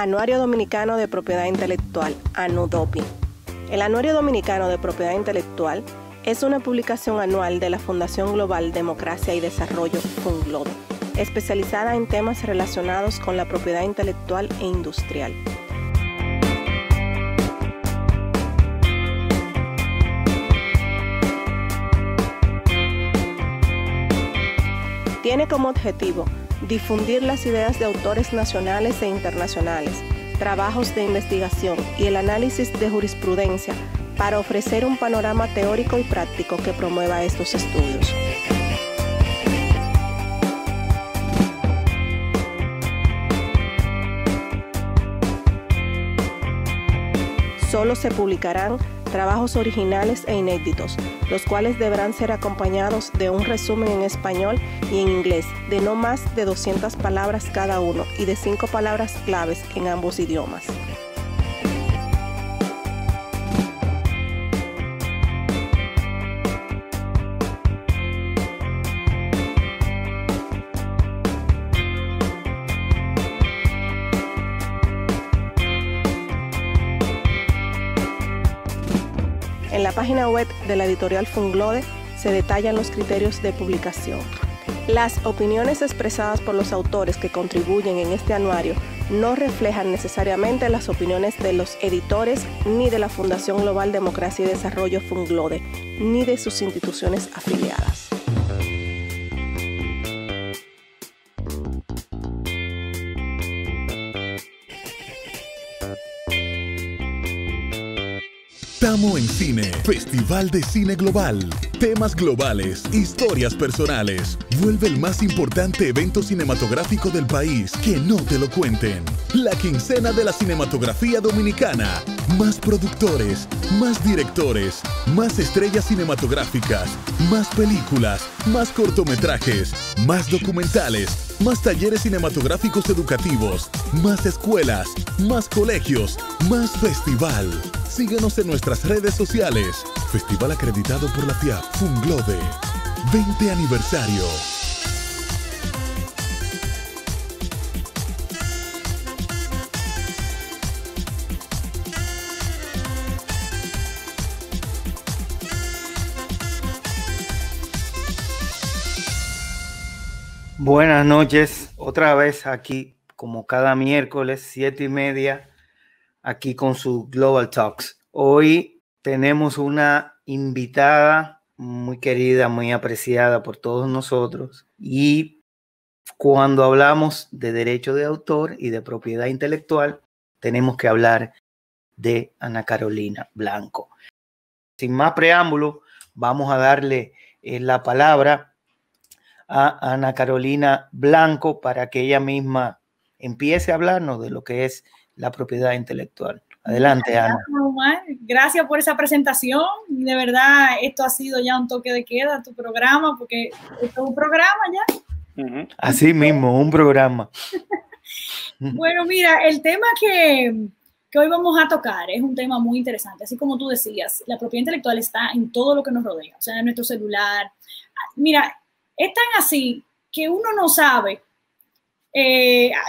Anuario Dominicano de Propiedad Intelectual, ANUDOPI. El Anuario Dominicano de Propiedad Intelectual es una publicación anual de la Fundación Global Democracia y Desarrollo, FUNGLODE, especializada en temas relacionados con la propiedad intelectual e industrial. Tiene como objetivo difundir las ideas de autores nacionales e internacionales, trabajos de investigación y el análisis de jurisprudencia para ofrecer un panorama teórico y práctico que promueva estos estudios. Solo se publicarán trabajos originales e inéditos, los cuales deberán ser acompañados de un resumen en español y en inglés de no más de 200 palabras cada uno y de 5 palabras claves en ambos idiomas. En la página web de la editorial FUNGLODE se detallan los criterios de publicación. Las opiniones expresadas por los autores que contribuyen en este anuario no reflejan necesariamente las opiniones de los editores ni de la Fundación Global Democracia y Desarrollo FUNGLODE, ni de sus instituciones afiliadas. Tamo en Cine, Festival de Cine Global. Temas globales, historias personales. Vuelve el más importante evento cinematográfico del país. Que no te lo cuenten. La quincena de la cinematografía dominicana. Más productores, más directores, más estrellas cinematográficas, más películas, más cortometrajes, más documentales, más talleres cinematográficos educativos, más escuelas, más colegios, más festival. Síguenos en nuestras redes sociales. Festival acreditado por la FIAP. FUNGLODE. 20 aniversario. Buenas noches, otra vez aquí, como cada miércoles, 7:30, aquí con su Global Talks. Hoy tenemos una invitada muy querida, muy apreciada por todos nosotros. Y cuando hablamos de derecho de autor y de propiedad intelectual, tenemos que hablar de Ana Carolina Blanco. Sin más preámbulo, vamos a darle la palabra a Ana Carolina Blanco para que ella misma empiece a hablarnos de lo que es la propiedad intelectual. Adelante, Ana. Gracias por esa presentación. De verdad, esto ha sido ya un toque de queda, tu programa, porque esto es un programa ya. Así mismo, un programa. Bueno, mira, el tema que hoy vamos a tocar es un tema muy interesante. Así como tú decías, la propiedad intelectual está en todo lo que nos rodea, o sea, en nuestro celular. Mira, es tan así que uno no sabe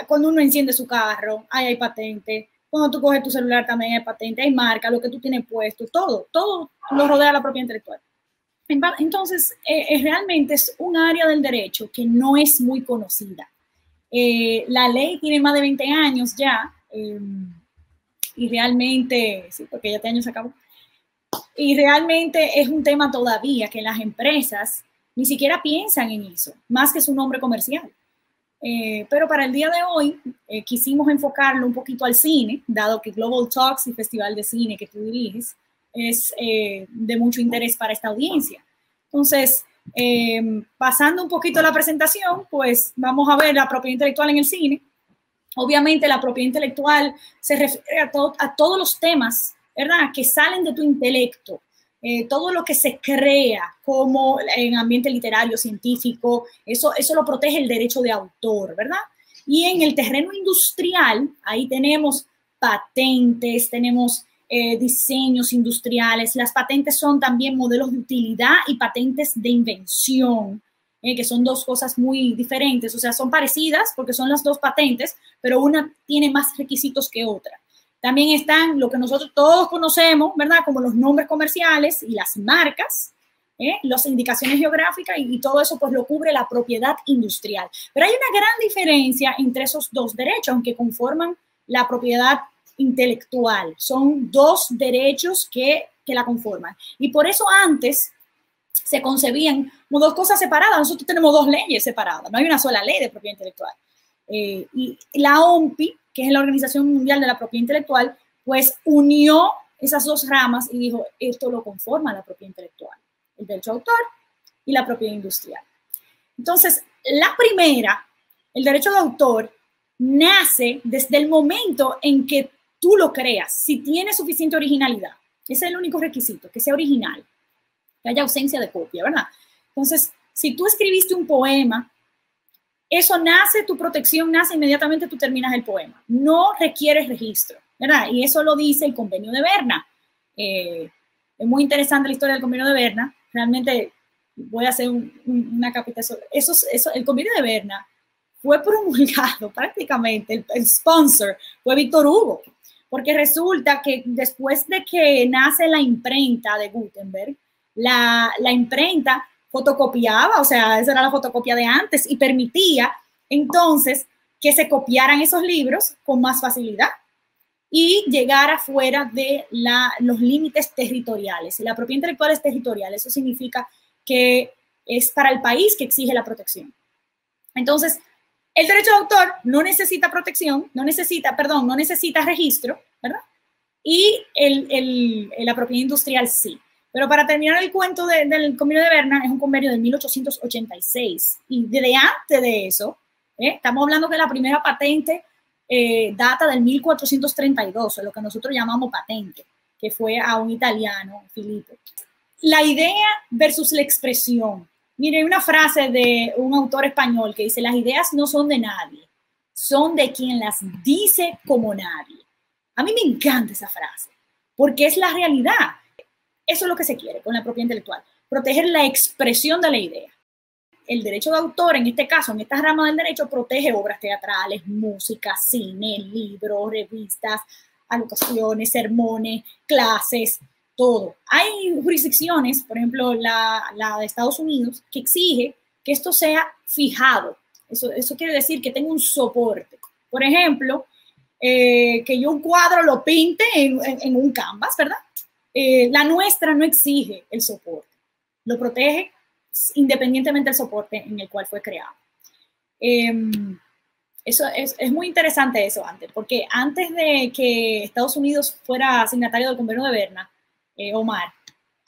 cuando uno enciende su carro, hay patente. Cuando tú coges tu celular también hay patente, hay marca, lo que tú tienes puesto, todo lo rodea la propiedad intelectual. Entonces, realmente es un área del derecho que no es muy conocida. La ley tiene más de 20 años ya y realmente, sí, porque ya este año se acabó, y realmente es un tema todavía que las empresas ni siquiera piensan en eso, más que su nombre comercial. Pero para el día de hoy quisimos enfocarlo un poquito al cine, dado que Global Talks y Festival de Cine que tú diriges es de mucho interés para esta audiencia. Entonces, pasando un poquito la presentación, pues vamos a ver la propiedad intelectual en el cine. Obviamente la propiedad intelectual se refiere a todos los temas, ¿verdad?, que salen de tu intelecto. Todo lo que se crea como en ambiente literario, científico, eso lo protege el derecho de autor, ¿verdad? Y en el terreno industrial, ahí tenemos patentes, tenemos diseños industriales. Las patentes son también modelos de utilidad y patentes de invención. que son dos cosas muy diferentes, o sea, son parecidas porque son las dos patentes, pero una tiene más requisitos que otra. También están lo que nosotros todos conocemos, ¿verdad? Como los nombres comerciales y las marcas, las indicaciones geográficas y todo eso pues lo cubre la propiedad industrial. Pero hay una gran diferencia entre esos dos derechos, aunque conforman la propiedad intelectual. Son dos derechos que la conforman. Y por eso antes se concebían como dos cosas separadas. Nosotros tenemos dos leyes separadas, no hay una sola ley de propiedad intelectual. Y la OMPI, que es la Organización Mundial de la Propiedad Intelectual, pues unió esas dos ramas y dijo, esto lo conforma la propiedad intelectual, el derecho de autor y la propiedad industrial. Entonces, la primera, el derecho de autor, nace desde el momento en que tú lo creas, si tiene suficiente originalidad. Ese es el único requisito, que sea original, que haya ausencia de copia, ¿verdad? Entonces, si tú escribiste un poema, eso nace, tu protección nace inmediatamente, tú terminas el poema. No requieres registro, ¿verdad? Y eso lo dice el Convenio de Berna. Es muy interesante la historia del Convenio de Berna. Realmente voy a hacer una capita sobre eso. El Convenio de Berna fue promulgado prácticamente, el sponsor fue Víctor Hugo, porque resulta que después de que nace la imprenta de Gutenberg, la imprenta fotocopiaba, o sea, esa era la fotocopia de antes y permitía entonces que se copiaran esos libros con más facilidad y llegar afuera de los límites territoriales. Y la propiedad intelectual es territorial, eso significa que es para el país que exige la protección. Entonces, el derecho de autor no necesita protección, no necesita registro, ¿verdad? Y la propiedad industrial sí. Pero para terminar el cuento del Convenio de Berna, es un convenio de 1886. Y desde antes de eso, estamos hablando que la primera patente data del 1432, lo que nosotros llamamos patente, que fue a un italiano, Filippo. La idea versus la expresión. Mire, una frase de un autor español que dice, las ideas no son de nadie, son de quien las dice como nadie. A mí me encanta esa frase, porque es la realidad. Eso es lo que se quiere con la propiedad intelectual, proteger la expresión de la idea. El derecho de autor, en este caso, en esta rama del derecho, protege obras teatrales, música, cine, libros, revistas, anotaciones, sermones, clases, todo. Hay jurisdicciones, por ejemplo, la de Estados Unidos, que exige que esto sea fijado. Eso quiere decir que tenga un soporte. Por ejemplo, que yo un cuadro lo pinte en un canvas, ¿verdad? La nuestra no exige el soporte, lo protege independientemente del soporte en el cual fue creado. Eso es muy interesante eso antes, porque antes de que Estados Unidos fuera signatario del Convenio de Berna, Omar,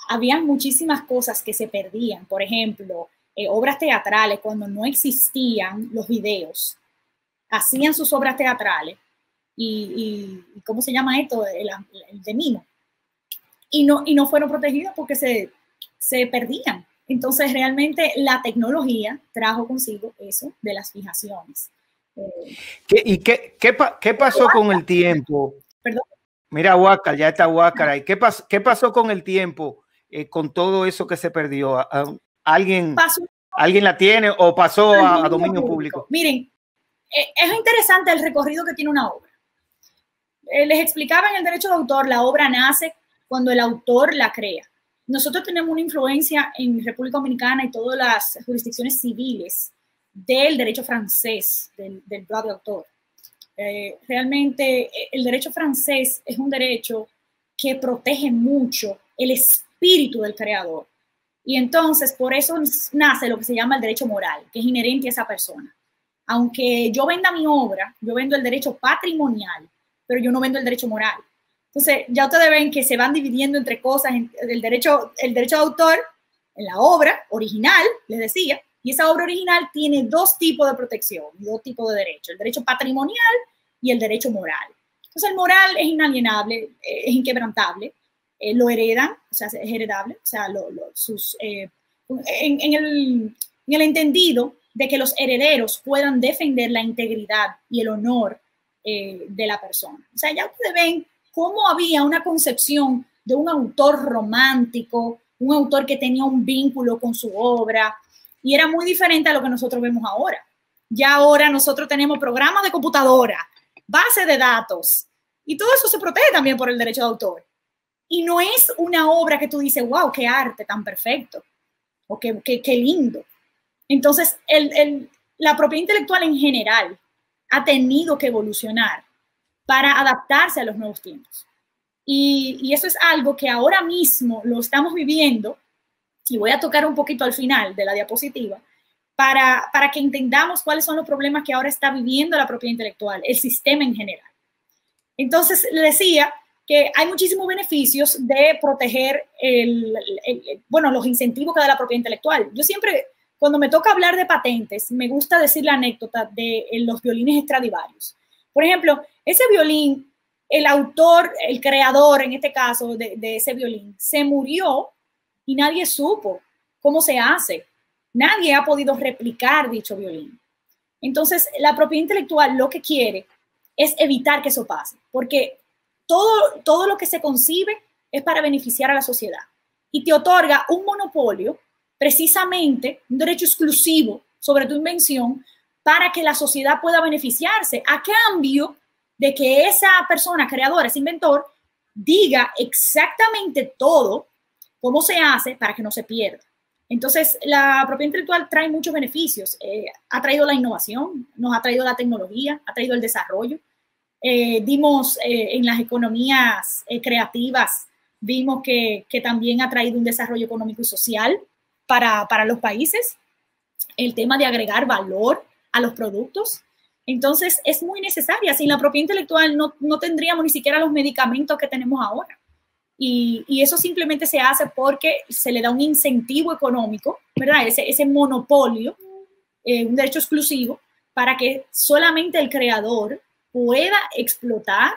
habían muchísimas cosas que se perdían. Por ejemplo, obras teatrales, cuando no existían los videos, hacían sus obras teatrales y ¿cómo se llama esto? El de mimo. Y no fueron protegidas porque se perdían. Entonces, realmente la tecnología trajo consigo eso de las fijaciones. ¿Qué pasó con el tiempo? Perdón. Mira, Huáscar, ya está Huáscar ahí. ¿Qué pasó con el tiempo, con todo eso que se perdió? ¿Alguien la tiene o pasó a dominio público? Miren, es interesante el recorrido que tiene una obra. Les explicaba en el derecho de autor, la obra nace cuando el autor la crea. Nosotros tenemos una influencia en República Dominicana y todas las jurisdicciones civiles del derecho francés, del droit de autor. Realmente el derecho francés es un derecho que protege mucho el espíritu del creador. Y entonces por eso nace lo que se llama el derecho moral, que es inherente a esa persona. Aunque yo venda mi obra, yo vendo el derecho patrimonial, pero yo no vendo el derecho moral. Entonces, ya ustedes ven que se van dividiendo entre cosas, el derecho de autor en la obra original, les decía, y esa obra original tiene dos tipos de protección, dos tipos de derecho, el derecho patrimonial y el derecho moral. Entonces, el moral es inalienable, es inquebrantable, lo heredan, o sea, es heredable, o sea, en el entendido de que los herederos puedan defender la integridad y el honor de la persona. O sea, ya ustedes ven cómo había una concepción de un autor romántico, un autor que tenía un vínculo con su obra, Y era muy diferente a lo que nosotros vemos ahora. Ya ahora nosotros tenemos programas de computadora, base de datos, y todo eso se protege también por el derecho de autor. Y no es una obra que tú dices, wow, qué arte tan perfecto, o qué lindo. Entonces, la propiedad intelectual en general ha tenido que evolucionar para adaptarse a los nuevos tiempos. Y eso es algo que ahora mismo lo estamos viviendo, y voy a tocar un poquito al final de la diapositiva, para que entendamos cuáles son los problemas que ahora está viviendo la propiedad intelectual, el sistema en general. Entonces, le decía que hay muchísimos beneficios de proteger los incentivos que da la propiedad intelectual. Yo siempre, cuando me toca hablar de patentes, me gusta decir la anécdota de los violines Stradivarius. Por ejemplo, ese violín, el autor, el creador, en este caso, de ese violín, se murió y nadie supo cómo se hace. Nadie ha podido replicar dicho violín. Entonces, la propiedad intelectual lo que quiere es evitar que eso pase, porque todo lo que se concibe es para beneficiar a la sociedad y te otorga un monopolio, precisamente un derecho exclusivo sobre tu invención para que la sociedad pueda beneficiarse a cambio de que esa persona creadora, ese inventor, diga exactamente todo cómo se hace para que no se pierda. Entonces, la propiedad intelectual trae muchos beneficios. Ha traído la innovación, nos ha traído la tecnología, ha traído el desarrollo. Vimos en las economías creativas, vimos que también ha traído un desarrollo económico y social para los países. El tema de agregar valor a los productos. Entonces, es muy necesaria. Sin la propiedad intelectual no tendríamos ni siquiera los medicamentos que tenemos ahora. Y eso simplemente se hace porque se le da un incentivo económico, ¿verdad? Ese monopolio, un derecho exclusivo, para que solamente el creador pueda explotar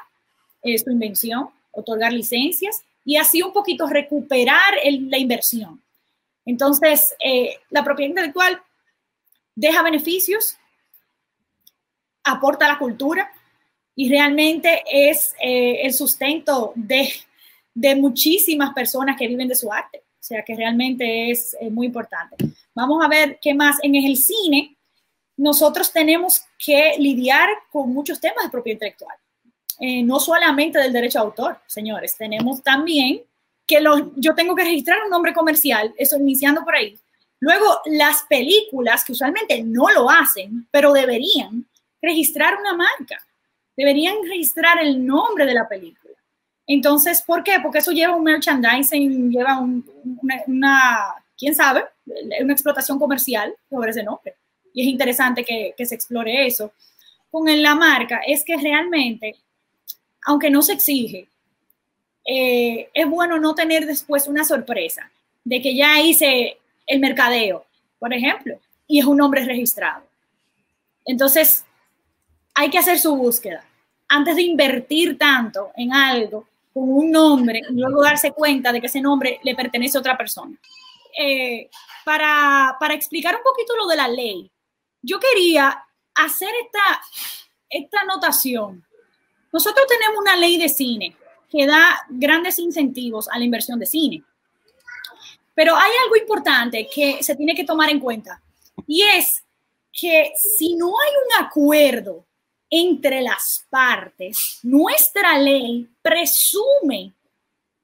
su invención, otorgar licencias y así un poquito recuperar la inversión. Entonces, la propiedad intelectual deja beneficios, aporta a la cultura y realmente es el sustento de muchísimas personas que viven de su arte. O sea, que realmente es muy importante. Vamos a ver qué más. En el cine, nosotros tenemos que lidiar con muchos temas de propiedad intelectual. No solamente del derecho de autor, señores. Tenemos también que yo tengo que registrar un nombre comercial, eso iniciando por ahí. Luego, las películas, que usualmente no lo hacen, pero deberían registrar una marca. Deberían registrar el nombre de la película. Entonces, ¿por qué? Porque eso lleva un merchandising, lleva quién sabe, una explotación comercial sobre ese nombre. Y es interesante que se explore eso. Con la marca es que realmente, aunque no se exige, es bueno no tener después una sorpresa de que ya hice el mercadeo, por ejemplo, y es un nombre registrado. Entonces, hay que hacer su búsqueda. Antes de invertir tanto en algo con un nombre y luego darse cuenta de que ese nombre le pertenece a otra persona. Para explicar un poquito lo de la ley, yo quería hacer esta anotación. Nosotros tenemos una ley de cine que da grandes incentivos a la inversión de cine. Pero hay algo importante que se tiene que tomar en cuenta y es que si no hay un acuerdo entre las partes, nuestra ley presume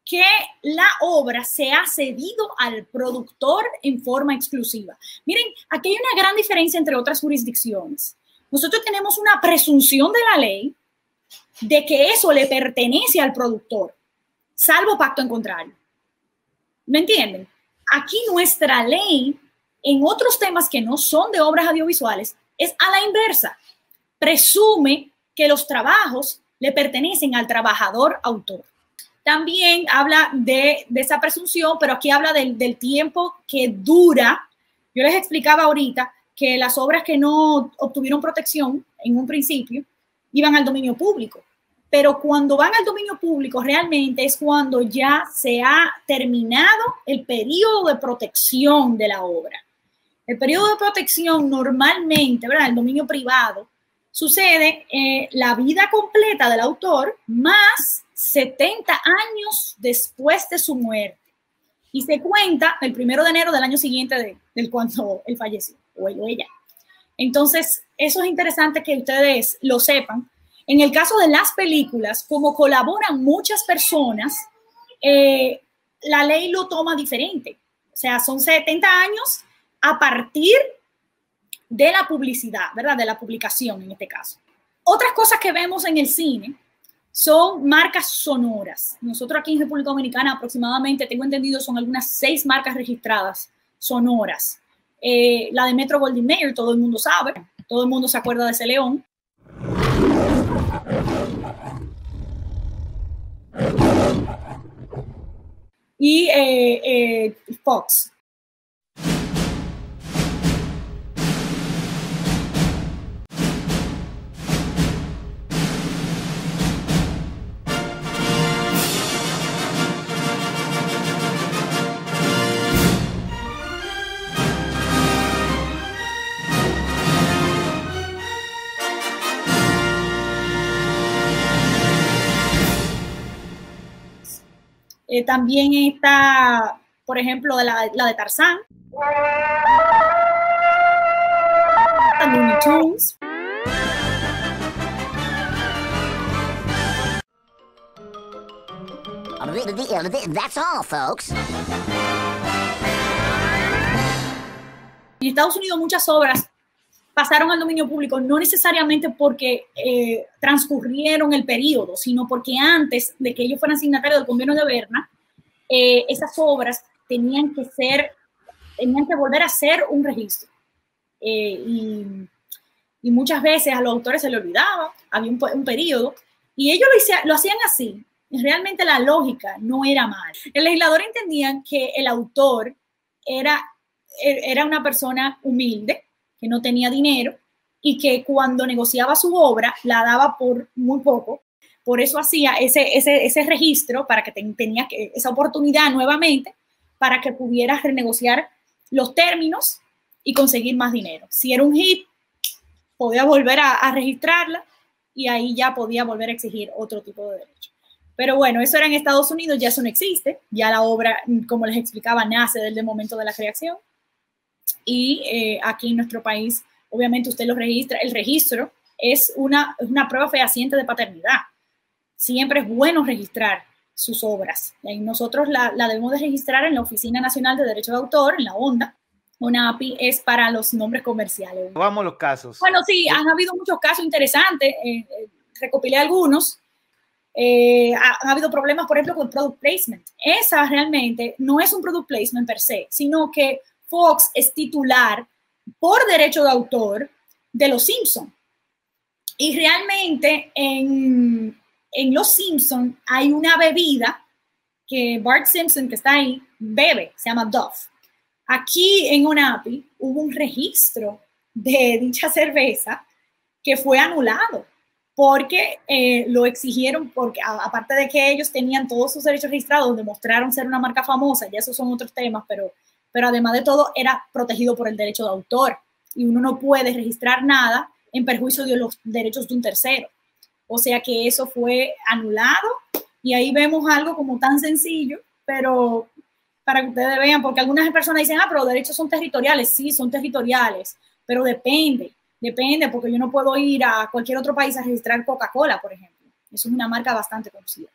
que la obra se ha cedido al productor en forma exclusiva. Miren, aquí hay una gran diferencia entre otras jurisdicciones. Nosotros tenemos una presunción de la ley de que eso le pertenece al productor, salvo pacto en contrario. ¿Me entienden? Aquí nuestra ley, en otros temas que no son de obras audiovisuales, es a la inversa. Presume que los trabajos le pertenecen al trabajador autor. También habla de esa presunción, pero aquí habla del tiempo que dura. Yo les explicaba ahorita que las obras que no obtuvieron protección en un principio iban al dominio público. Pero cuando van al dominio público realmente es cuando ya se ha terminado el periodo de protección de la obra. El periodo de protección normalmente, ¿verdad? El dominio privado sucede la vida completa del autor más 70 años después de su muerte. y se cuenta el 1 de enero del año siguiente del cuando él falleció, o él o ella. Entonces, eso es interesante que ustedes lo sepan. En el caso de las películas, como colaboran muchas personas, la ley lo toma diferente. O sea, son 70 años a partir de la publicidad, ¿verdad? De la publicación en este caso. Otras cosas que vemos en el cine son marcas sonoras. Nosotros aquí en República Dominicana aproximadamente, tengo entendido, son algunas 6 marcas registradas sonoras. La de Metro Goldwyn Mayer, todo el mundo sabe, todo el mundo se acuerda de ese león. Y Fox. También está, por ejemplo, la de Tarzán. Looney Tunes. That's all, folks. En Estados Unidos muchas obras pasaron al dominio público no necesariamente porque transcurrieron el periodo, sino porque antes de que ellos fueran signatarios del Convenio de Berna, esas obras tenían que volver a hacer un registro. Y muchas veces a los autores se les olvidaba, había un periodo, y ellos lo hacían así. Realmente la lógica no era mal. El legislador entendía que el autor era una persona humilde, que no tenía dinero y que cuando negociaba su obra la daba por muy poco. Por eso hacía ese registro para que tenía esa oportunidad nuevamente para que pudiera renegociar los términos y conseguir más dinero. Si era un hit, podía volver a registrarla y ahí ya podía volver a exigir otro tipo de derecho. Pero bueno, eso era en Estados Unidos, ya eso no existe. Ya la obra, como les explicaba, nace desde el momento de la creación. Y aquí en nuestro país, obviamente usted lo registra. El registro es una prueba fehaciente de paternidad. Siempre es bueno registrar sus obras. Y nosotros la debemos de registrar en la Oficina Nacional de Derecho de Autor, en la ONDA. Una API es para los nombres comerciales. Vamos a los casos. Bueno, sí, han habido muchos casos interesantes. Recopilé algunos. Ha habido problemas, por ejemplo, con product placement. Esa realmente no es un product placement per se, sino que Fox es titular por derecho de autor de Los Simpson. Y realmente en Los Simpson hay una bebida que Bart Simpson, que está ahí, bebe, se llama Duff. Aquí en ONAPI hubo un registro de dicha cerveza que fue anulado porque lo exigieron, porque aparte de que ellos tenían todos sus derechos registrados, demostraron ser una marca famosa, ya esos son otros temas, pero además de todo era protegido por el derecho de autor y uno no puede registrar nada en perjuicio de los derechos de un tercero. O sea que eso fue anulado y ahí vemos algo como tan sencillo, pero para que ustedes vean, porque algunas personas dicen, pero los derechos son territoriales. Sí, son territoriales, pero depende, porque yo no puedo ir a cualquier otro país a registrar Coca-Cola, por ejemplo. Eso es una marca bastante conocida.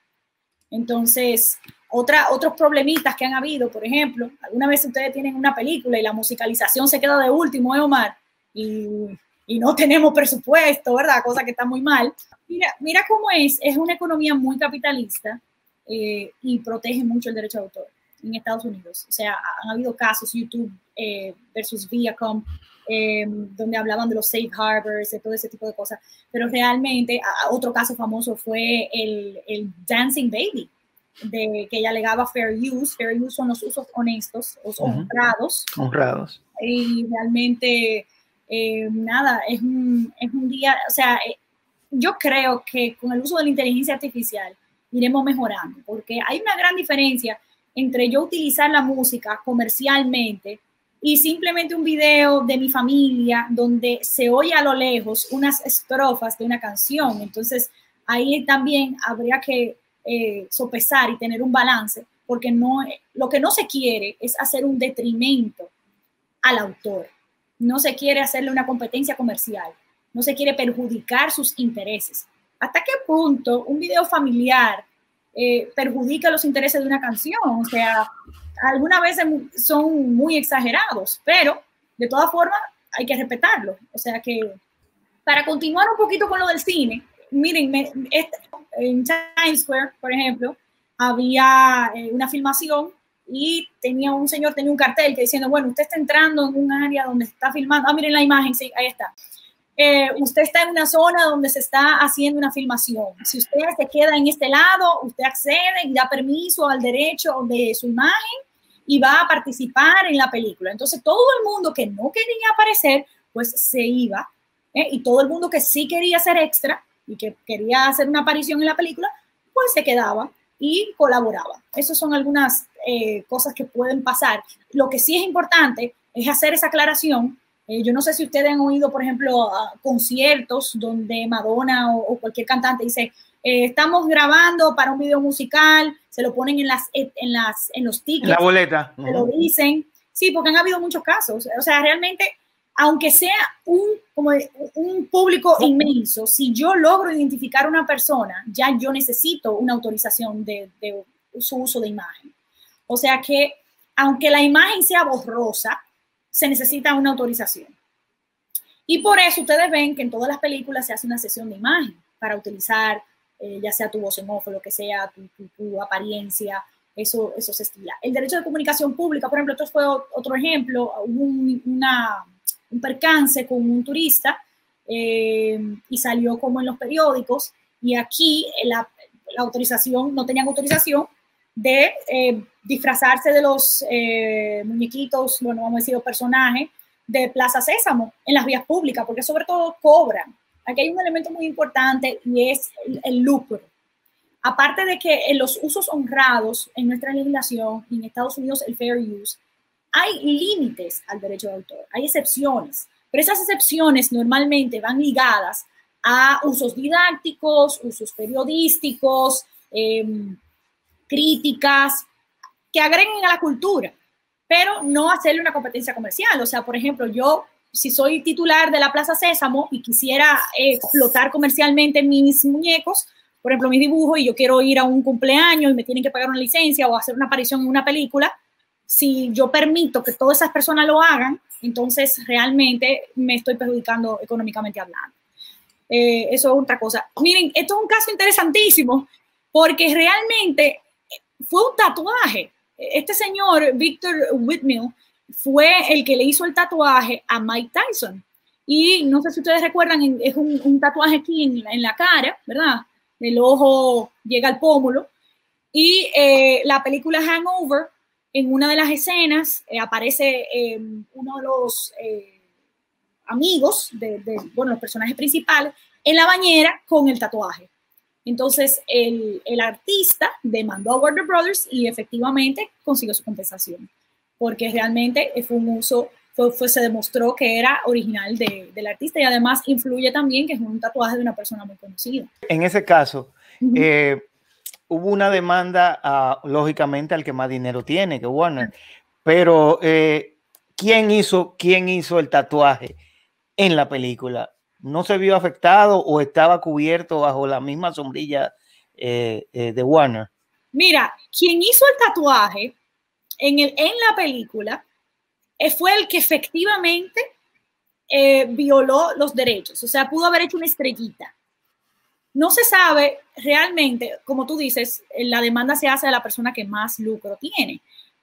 Entonces, otros problemitas que han habido, por ejemplo, alguna vez ustedes tienen una película y la musicalización se queda de último, Omar, y no tenemos presupuesto, ¿verdad? Cosa que está muy mal. Mira cómo es una economía muy capitalista y protege mucho el derecho de autor en Estados Unidos. O sea, han habido casos, YouTube versus Viacom, donde hablaban de los safe harbors, de todo ese tipo de cosas. Pero realmente, otro caso famoso fue el Dancing Baby, de que ella alegaba fair use. Fair use son los usos honestos, los honrados. Honrados. Y realmente, nada, es un día, o sea, yo creo que con el uso de la inteligencia artificial iremos mejorando, porque hay una gran diferencia entre yo utilizar la música comercialmente y simplemente un video de mi familia donde se oye a lo lejos unas estrofas de una canción. Entonces, ahí también habría que sopesar y tener un balance porque lo que no se quiere es hacer un detrimento al autor. No se quiere hacerle una competencia comercial. No se quiere perjudicar sus intereses. ¿Hasta qué punto un video familiar perjudica los intereses de una canción? O sea, algunas veces son muy exagerados, pero de todas formas hay que respetarlo. O sea que, para continuar un poquito con lo del cine, miren, en Times Square, por ejemplo, había una filmación y un señor tenía un cartel que diciendo, bueno, usted está entrando en un área donde está filmando. Miren la imagen, sí, ahí está. Usted está en una zona donde se está haciendo una filmación. Si usted se queda en este lado, usted accede y da permiso al derecho de su imagen y va a participar en la película. Entonces, todo el mundo que no quería aparecer, pues se iba. Y todo el mundo que sí quería ser extra y que quería hacer una aparición en la película, pues se quedaba y colaboraba. Esas son algunas cosas que pueden pasar. Lo que sí es importante es hacer esa aclaración. Yo no sé si ustedes han oído, por ejemplo, conciertos donde Madonna o cualquier cantante dice, estamos grabando para un video musical, se lo ponen en los tickets. En la boleta. Se lo dicen. Sí, porque han habido muchos casos. O sea, realmente, aunque sea un público inmenso, si yo logro identificar a una persona, ya yo necesito una autorización de su uso de imagen. O sea que, aunque la imagen sea borrosa, se necesita una autorización. Y por eso ustedes ven que en todas las películas se hace una sesión de imagen para utilizar, ya sea tu voz en off, lo que sea, tu apariencia, eso se estila. El derecho de comunicación pública, por ejemplo, esto fue otro ejemplo, hubo un percance con un turista y salió como en los periódicos, y aquí la autorización, no tenían autorización de disfrazarse de los muñequitos, bueno, vamos a decir, los personajes de Plaza Sésamo en las vías públicas, porque sobre todo cobran. Aquí hay un elemento muy importante y es el lucro. Aparte de que en los usos honrados en nuestra legislación, en Estados Unidos el fair use, hay límites al derecho de autor, hay excepciones, pero esas excepciones normalmente van ligadas a usos didácticos, usos periodísticos, críticas que agreguen a la cultura, pero no hacerle una competencia comercial. O sea, por ejemplo, yo, si soy titular de la Plaza Sésamo y quisiera explotar comercialmente mis muñecos, por ejemplo, mis dibujos, y yo quiero ir a un cumpleaños y me tienen que pagar una licencia o hacer una aparición en una película, si yo permito que todas esas personas lo hagan, entonces realmente me estoy perjudicando económicamente hablando. Eso es otra cosa. Miren, esto es un caso interesantísimo porque realmente fue un tatuaje. Este señor, Victor Whitmill, fue el que le hizo el tatuaje a Mike Tyson. Y no sé si ustedes recuerdan, es un tatuaje aquí en la cara, ¿verdad? El ojo llega al pómulo. Y la película Hangover, en una de las escenas, aparece uno de los amigos bueno, los personajes principales en la bañera con el tatuaje. Entonces, el artista demandó a Warner Brothers y efectivamente consiguió su compensación, porque realmente fue un uso, se demostró que era original del artista y además influye también que es un tatuaje de una persona muy conocida. En ese caso, hubo una demanda, lógicamente, al que más dinero tiene, que Warner, pero ¿quién hizo el tatuaje en la película? ¿No se vio afectado o estaba cubierto bajo la misma sombrilla de Warner? Mira, quien hizo el tatuaje en la película fue el que efectivamente violó los derechos, o sea, pudo haber hecho una estrellita. No se sabe realmente, como tú dices, la demanda se hace a la persona que más lucro tiene,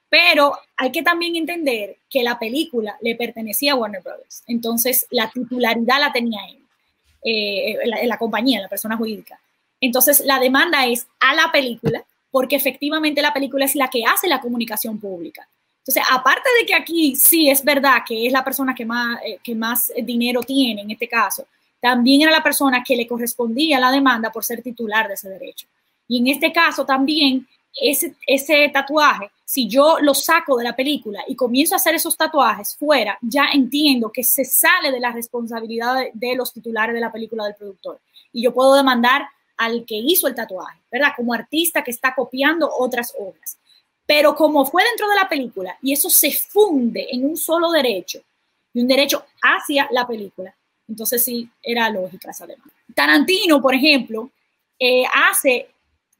pero hay que también entender que la película le pertenecía a Warner Brothers, entonces la titularidad la tenía él, la compañía, la persona jurídica. Entonces la demanda es a la película, porque efectivamente la película es la que hace la comunicación pública. Entonces, aparte de que aquí sí es verdad que es la persona que más dinero tiene en este caso, también era la persona que le correspondía la demanda por ser titular de ese derecho. Y en este caso también ese tatuaje, si yo lo saco de la película y comienzo a hacer esos tatuajes fuera, ya entiendo que se sale de la responsabilidad de los titulares de la película del productor. Y yo puedo demandar al que hizo el tatuaje, ¿verdad? Como artista que está copiando otras obras. Pero como fue dentro de la película y eso se funde en un solo derecho y un derecho hacia la película, entonces sí era lógica esa demanda. Tarantino, por ejemplo, hace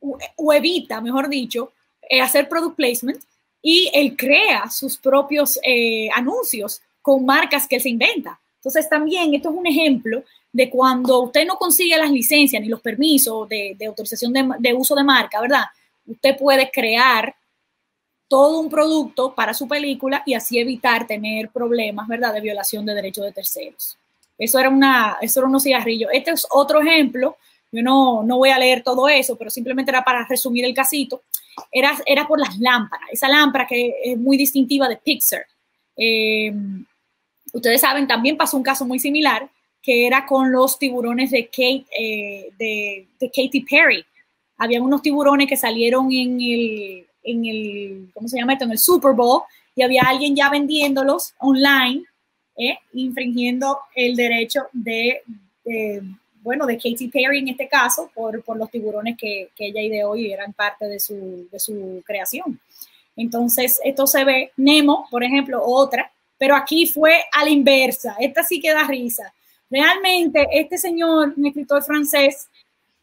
o evita, mejor dicho, hacer product placement y él crea sus propios anuncios con marcas que él se inventa. Entonces también esto es un ejemplo de cuando usted no consigue las licencias ni los permisos de autorización de uso de marca, ¿verdad? Usted puede crear todo un producto para su película y así evitar tener problemas, ¿verdad?, de violación de derechos de terceros. Eso era unos cigarrillos. Este es otro ejemplo. Yo no voy a leer todo eso, pero simplemente era para resumir el casito. Era por las lámparas. Esa lámpara que es muy distintiva de Pixar. Ustedes saben, también pasó un caso muy similar, que era con los tiburones de Katy Perry. Habían unos tiburones que salieron en el ¿cómo se llama esto? En el Super Bowl, y había alguien ya vendiéndolos online, infringiendo el derecho de Katy Perry en este caso, por los tiburones que ella ideó y eran parte de su creación. Entonces, esto se ve, Nemo, por ejemplo, otra, pero aquí fue a la inversa. Esta sí que da risa. Realmente, este señor, un escritor francés,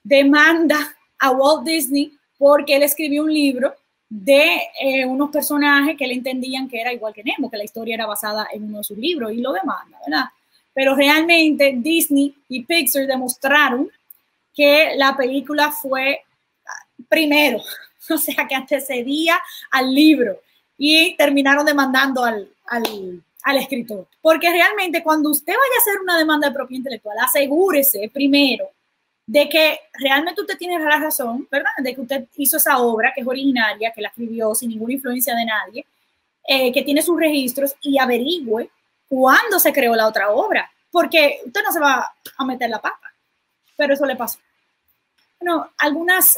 demanda a Walt Disney porque él escribió un libro de unos personajes que le entendían que era igual que Nemo, que la historia era basada en uno de sus libros, y lo demanda, ¿verdad? Pero realmente Disney y Pixar demostraron que la película fue primero, o sea, que antecedía al libro, y terminaron demandando al escritor. Porque realmente cuando usted vaya a hacer una demanda de propiedad intelectual, asegúrese primero de que realmente usted tiene la razón, ¿verdad? De que usted hizo esa obra que es originaria, que la escribió sin ninguna influencia de nadie, que tiene sus registros, y averigüe cuándo se creó la otra obra, porque usted no se va a meter la pata, pero eso le pasó. Bueno, algunas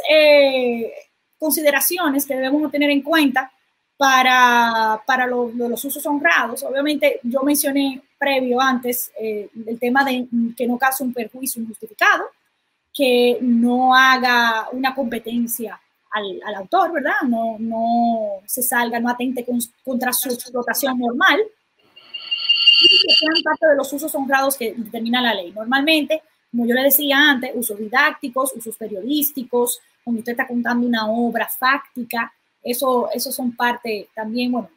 consideraciones que debemos tener en cuenta para los usos honrados. Obviamente, yo mencioné previo antes el tema de que no cause un perjuicio injustificado, que no haga una competencia al autor, ¿verdad? No se salga, no atente contra su explotación normal, y que sean parte de los usos honrados que determina la ley. Normalmente, como yo le decía antes, usos didácticos, usos periodísticos, cuando usted está contando una obra fáctica, eso son parte también, bueno,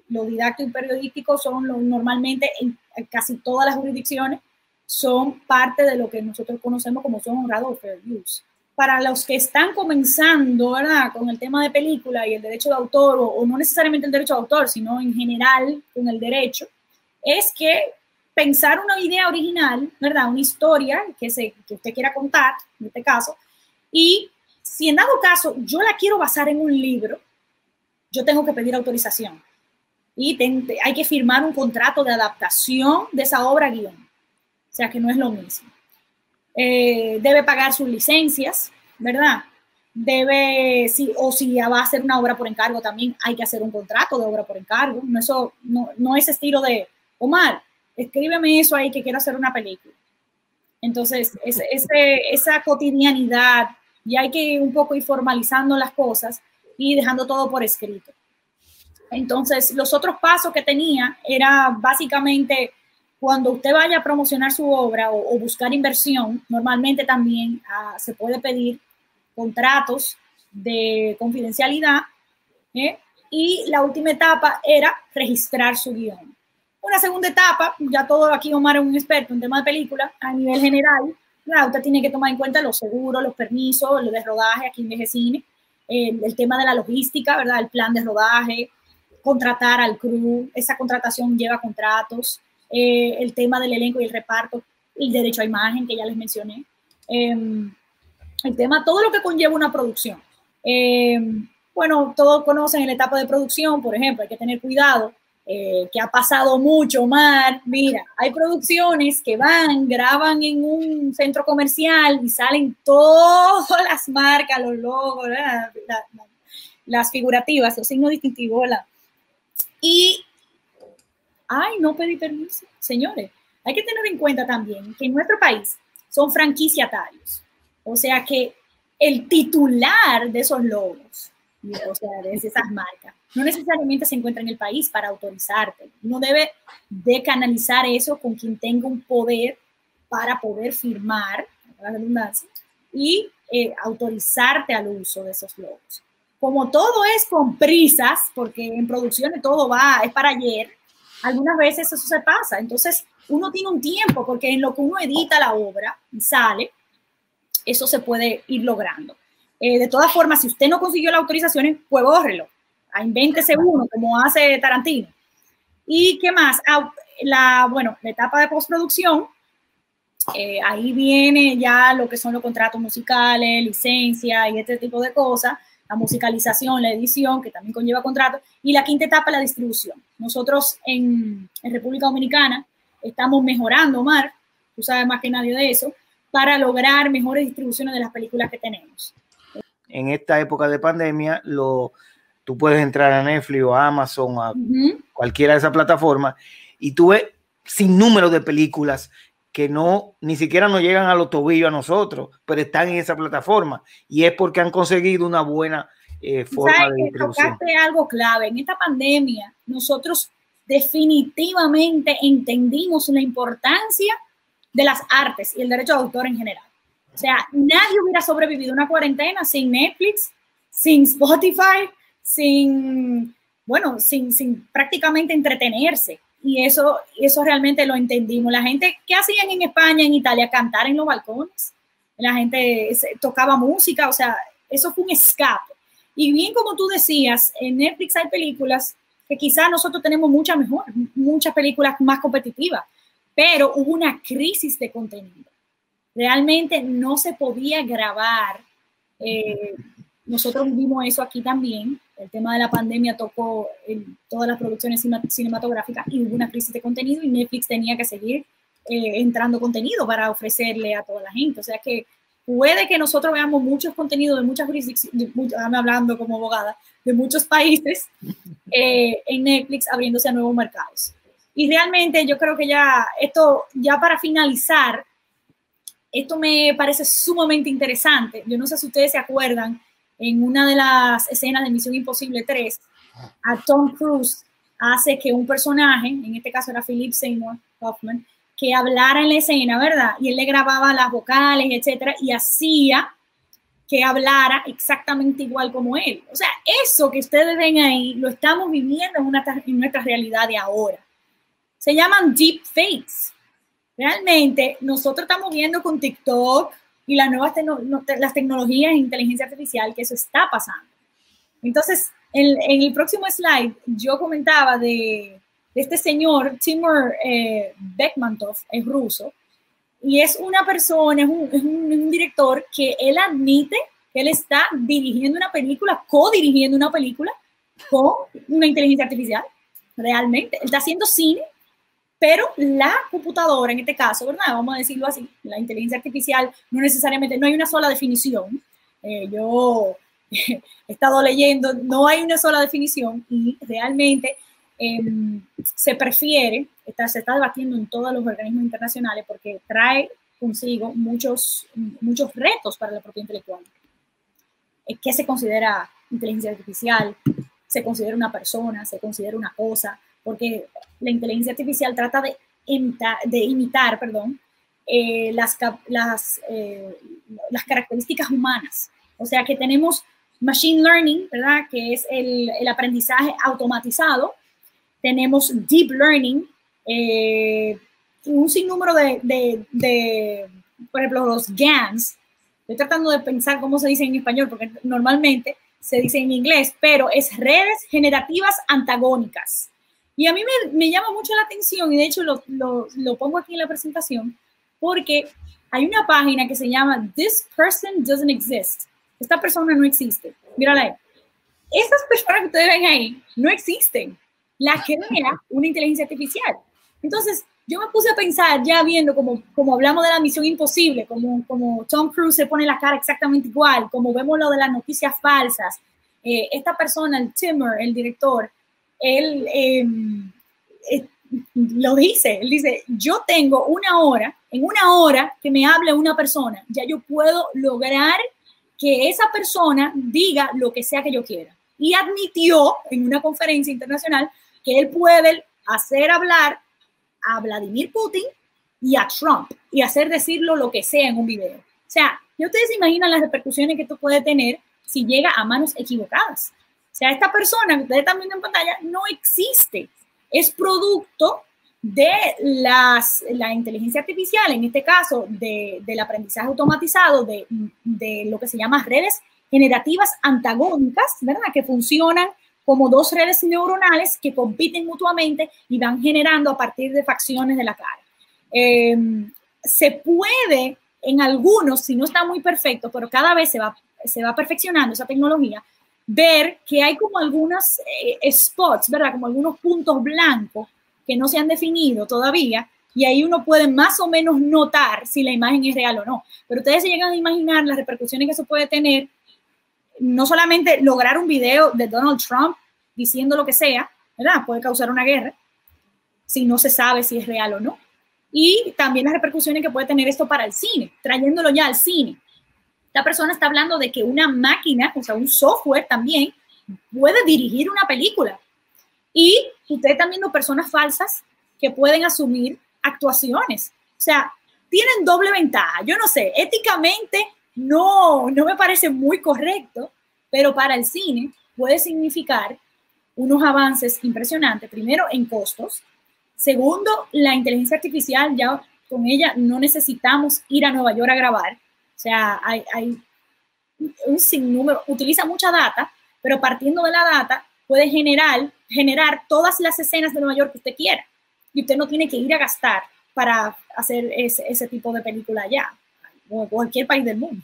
lo didáctico y periodístico son normalmente en casi todas las jurisdicciones, son parte de lo que nosotros conocemos como son honrados o fair use. Para los que están comenzando, ¿verdad?, con el tema de película y el derecho de autor, o no necesariamente el derecho de autor, sino en general con el derecho, es que pensar una idea original, ¿verdad?, una historia que usted quiera contar, en este caso, y si en dado caso yo la quiero basar en un libro, yo tengo que pedir autorización y hay que firmar un contrato de adaptación de esa obra guión. O sea que no es lo mismo. Debe pagar sus licencias, ¿verdad? Si va a hacer una obra por encargo, también hay que hacer un contrato de obra por encargo. No es estilo de, Omar, escríbeme eso ahí que quiero hacer una película. Entonces, esa cotidianidad, ya hay que ir un poco formalizando las cosas y dejando todo por escrito. Entonces, los otros pasos que tenía era básicamente cuando usted vaya a promocionar su obra o buscar inversión, normalmente también se puede pedir contratos de confidencialidad, y la última etapa era registrar su guión. Una segunda etapa, ya todo aquí Omar es un experto en tema de película, a nivel general, claro, usted tiene que tomar en cuenta los seguros, los permisos, lo de rodaje aquí en VGCine, el tema de la logística, ¿verdad? El plan de rodaje, contratar al crew, esa contratación lleva contratos, el tema del elenco y el reparto, el derecho a imagen que ya les mencioné, el tema, todo lo que conlleva una producción. Bueno, todos conocen la etapa de producción, por ejemplo, hay que tener cuidado, que ha pasado mucho, Omar. Mira, hay producciones que graban en un centro comercial y salen todas las marcas, los logos, las figurativas, los signos distintivos, ¿verdad? Y no pedí permiso. Señores, hay que tener en cuenta también que en nuestro país son franquiciatarios. O sea que el titular de esos logos o sea, de esas marcas. No necesariamente se encuentra en el país para autorizarte. Uno debe de canalizar eso con quien tenga un poder para poder firmar, la redundancia, y autorizarte al uso de esos logos. Como todo es con prisas, porque en producciones todo es para ayer, algunas veces eso se pasa. Entonces, uno tiene un tiempo, porque en lo que uno edita la obra y sale, eso se puede ir logrando. De todas formas, si usted no consiguió las autorizaciones, pues bórrelo. Invéntese uno, como hace Tarantino. ¿Y qué más? La etapa de postproducción, ahí viene ya lo que son los contratos musicales, licencia y este tipo de cosas, la musicalización, la edición, que también conlleva contratos, y la quinta etapa, la distribución. Nosotros en República Dominicana estamos mejorando, Omar, tú sabes más que nadie de eso, para lograr mejores distribuciones de las películas que tenemos. En esta época de pandemia, tú puedes entrar a Netflix o a Amazon, a cualquiera de esas plataformas, y tú ves sin número de películas que ni siquiera nos llegan a los tobillos a nosotros, pero están en esa plataforma, y es porque han conseguido una buena forma de distribución. Tocaste algo clave. En esta pandemia, nosotros definitivamente entendimos la importancia de las artes y el derecho de autor en general. O sea, nadie hubiera sobrevivido una cuarentena sin Netflix, sin Spotify, sin prácticamente entretenerse. Y eso realmente lo entendimos. La gente, ¿qué hacían en España, en Italia? Cantar en los balcones. La gente tocaba música, o sea, eso fue un escape. Y bien como tú decías, en Netflix hay películas que quizás nosotros tenemos muchas películas más competitivas, pero hubo una crisis de contenido. Realmente no se podía grabar. Nosotros vimos eso aquí también. El tema de la pandemia tocó todas las producciones cinematográficas y hubo una crisis de contenido y Netflix tenía que seguir entrando contenido para ofrecerle a toda la gente. O sea que puede que nosotros veamos muchos contenidos de muchas jurisdicciones, hablando como abogada, de muchos países en Netflix abriéndose a nuevos mercados. Y realmente yo creo que ya para finalizar, esto me parece sumamente interesante. Yo no sé si ustedes se acuerdan, en una de las escenas de Misión Imposible 3, a Tom Cruise hace que un personaje, en este caso era Philip Seymour Hoffman, que hablara en la escena, ¿verdad? Y él le grababa las vocales, etcétera, y hacía que hablara exactamente igual como él. O sea, eso que ustedes ven ahí, lo estamos viviendo en nuestra realidad de ahora. Se llaman deepfakes. Realmente, nosotros estamos viendo con TikTok y las nuevas las tecnologías de inteligencia artificial que eso está pasando. Entonces, en el próximo slide, yo comentaba de este señor, Timur Bekmambetov, es ruso, y es una persona, es un director que él admite que él está dirigiendo una película, co-dirigiendo una película con una inteligencia artificial, realmente. Él está haciendo cine, pero la computadora, en este caso, ¿verdad? Vamos a decirlo así, la inteligencia artificial no necesariamente, no hay una sola definición. Yo he estado leyendo, no hay una sola definición y realmente se prefiere, se está debatiendo en todos los organismos internacionales porque trae consigo muchos retos para la propiedad intelectual. ¿Qué se considera inteligencia artificial? ¿Se considera una persona? ¿Se considera una cosa? Porque la inteligencia artificial trata de imitar las características humanas. O sea que tenemos machine learning, ¿verdad? Que es el aprendizaje automatizado. Tenemos deep learning, un sinnúmero de, por ejemplo, los GANs. Estoy tratando de pensar cómo se dice en español, porque normalmente se dice en inglés, pero es redes generativas antagónicas. Y a mí me llama mucho la atención, y de hecho lo pongo aquí en la presentación, porque hay una página que se llama This Person Doesn't Exist. Esta persona no existe. Mírala ahí. Estas personas que ustedes ven ahí no existen. La crea una inteligencia artificial. Entonces, yo me puse a pensar, ya viendo como hablamos de la Misión Imposible, como Tom Cruise se pone la cara exactamente igual, como vemos lo de las noticias falsas. Esta persona, el Timur, el director, él lo dice, él dice, yo tengo en una hora que me hable una persona, ya yo puedo lograr que esa persona diga lo que sea que yo quiera. y admitió en una conferencia internacional que él puede hacer hablar a Vladimir Putin y a Trump y hacer decirlo lo que sea en un video. O sea, ¿y ustedes se imaginan las repercusiones que esto puede tener si llega a manos equivocadas? O sea, esta persona que ustedes están viendo en pantalla no existe. Es producto de la inteligencia artificial, en este caso del aprendizaje automatizado, de lo que se llama redes generativas antagónicas, ¿verdad? Que funcionan como dos redes neuronales que compiten mutuamente y van generando a partir de facciones de la cara. Se puede en algunos, si no está muy perfecto, pero cada vez se va perfeccionando esa tecnología, ver que hay como algunos spots, ¿verdad? Como algunos puntos blancos que no se han definido todavía, y ahí uno puede más o menos notar si la imagen es real o no. Pero ustedes se llegan a imaginar las repercusiones que eso puede tener, no solamente lograr un video de Donald Trump diciendo lo que sea, ¿verdad? Puede causar una guerra si no se sabe si es real o no. Y también las repercusiones que puede tener esto para el cine, trayéndolo ya al cine. Esta persona está hablando de que una máquina, o sea, un software también, puede dirigir una película. Y ustedes están viendo personas falsas que pueden asumir actuaciones. O sea, tienen doble ventaja. Yo no sé, éticamente no me parece muy correcto, pero para el cine puede significar unos avances impresionantes. Primero, en costos. Segundo, la inteligencia artificial, ya con ella no necesitamos ir a Nueva York a grabar. O sea, hay un sinnúmero, utiliza mucha data, pero partiendo de la data puede generar todas las escenas de Nueva York que usted quiera. Y usted no tiene que ir a gastar para hacer ese tipo de película allá, o en cualquier país del mundo.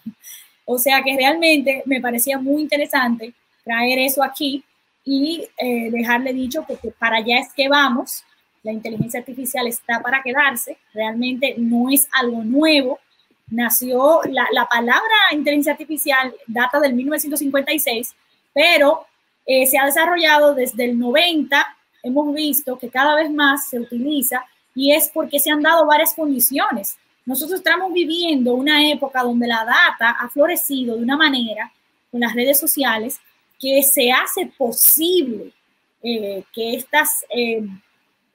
O sea que realmente me parecía muy interesante traer eso aquí y dejarle dicho que para allá es que vamos. La inteligencia artificial está para quedarse, realmente no es algo nuevo. Nació, la palabra inteligencia artificial data del 1956, pero se ha desarrollado desde el 90, hemos visto que cada vez más se utiliza y es porque se han dado varias condiciones. Nosotros estamos viviendo una época donde la data ha florecido de una manera con las redes sociales que se hace posible que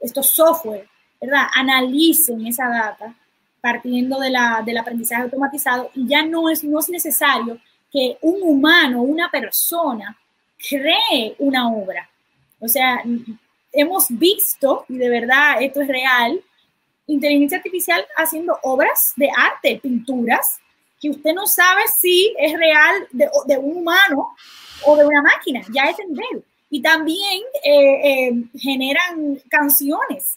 estos software, ¿verdad?, analicen esa data partiendo del aprendizaje automatizado y ya no es necesario que un humano, una persona, cree una obra. O sea, hemos visto, y de verdad esto es real, inteligencia artificial haciendo obras de arte, pinturas, que usted no sabe si es real de un humano o de una máquina, ya es el nivel. Y también generan canciones.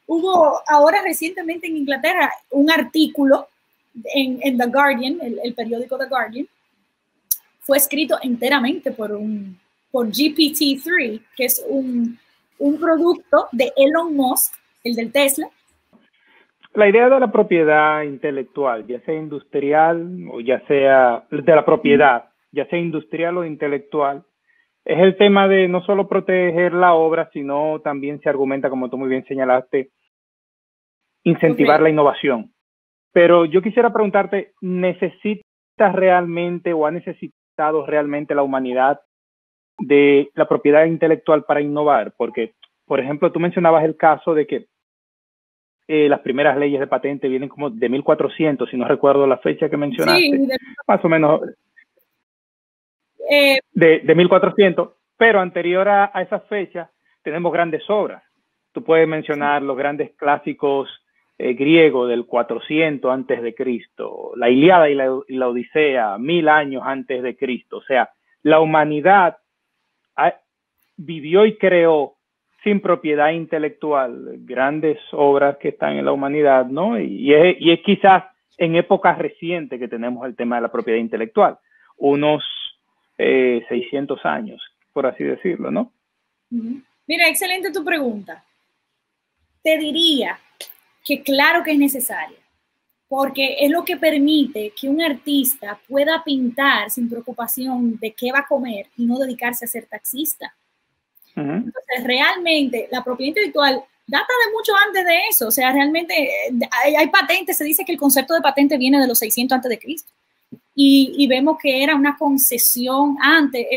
Hubo ahora recientemente en Inglaterra un artículo en The Guardian, el periódico The Guardian, fue escrito enteramente por GPT-3, que es un producto de Elon Musk, el del Tesla. La idea de la propiedad intelectual, ya sea industrial o ya sea de la propiedad, ya sea industrial o intelectual, es el tema de no solo proteger la obra, sino también se argumenta, como tú muy bien señalaste, incentivar la innovación. Pero yo quisiera preguntarte, ¿necesitas realmente o ha necesitado realmente la humanidad de la propiedad intelectual para innovar? Porque, por ejemplo, tú mencionabas el caso de que las primeras leyes de patente vienen como de 1400, si no recuerdo la fecha que mencionaste, sí, más o menos de 1400, pero anterior a esa fecha tenemos grandes obras. Tú puedes mencionar los grandes clásicos griegos del 400 antes de Cristo, la Ilíada y la Odisea, 1000 años antes de Cristo. O sea, la humanidad vivió y creó sin propiedad intelectual grandes obras que están en la humanidad, ¿no? Y es quizás en épocas recientes que tenemos el tema de la propiedad intelectual, unos 600 años, por así decirlo, ¿no? Mira, excelente tu pregunta. Te diría que claro que es necesaria, porque es lo que permite que un artista pueda pintar sin preocupación de qué va a comer y no dedicarse a ser taxista. Entonces, realmente, la propiedad intelectual data de mucho antes de eso. O sea, realmente hay patentes, se dice que el concepto de patente viene de los 600 antes de Cristo. Y vemos que era una concesión antes.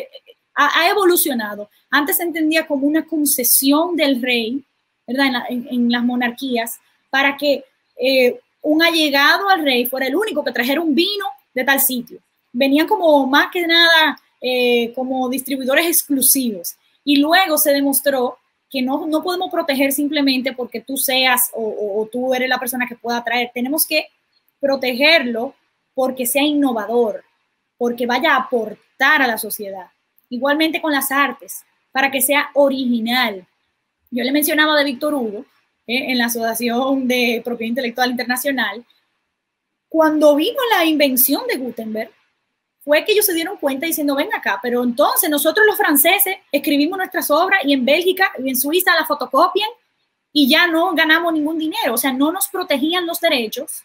ha evolucionado. Antes se entendía como una concesión del rey, ¿verdad? En las monarquías, para que un allegado al rey fuera el único que trajera un vino de tal sitio. Venían como más que nada como distribuidores exclusivos. Y luego se demostró que no podemos proteger simplemente porque tú seas o tú eres la persona que pueda traer. Tenemos que protegerlo porque sea innovador, porque vaya a aportar a la sociedad. Igualmente con las artes, para que sea original. Yo le mencionaba de Víctor Hugo, en la Asociación de Propiedad Intelectual Internacional. Cuando vino la invención de Gutenberg, fue que ellos se dieron cuenta diciendo, ven acá, pero entonces nosotros los franceses escribimos nuestras obras y en Bélgica y en Suiza la fotocopian y ya no ganamos ningún dinero. O sea, no nos protegían los derechos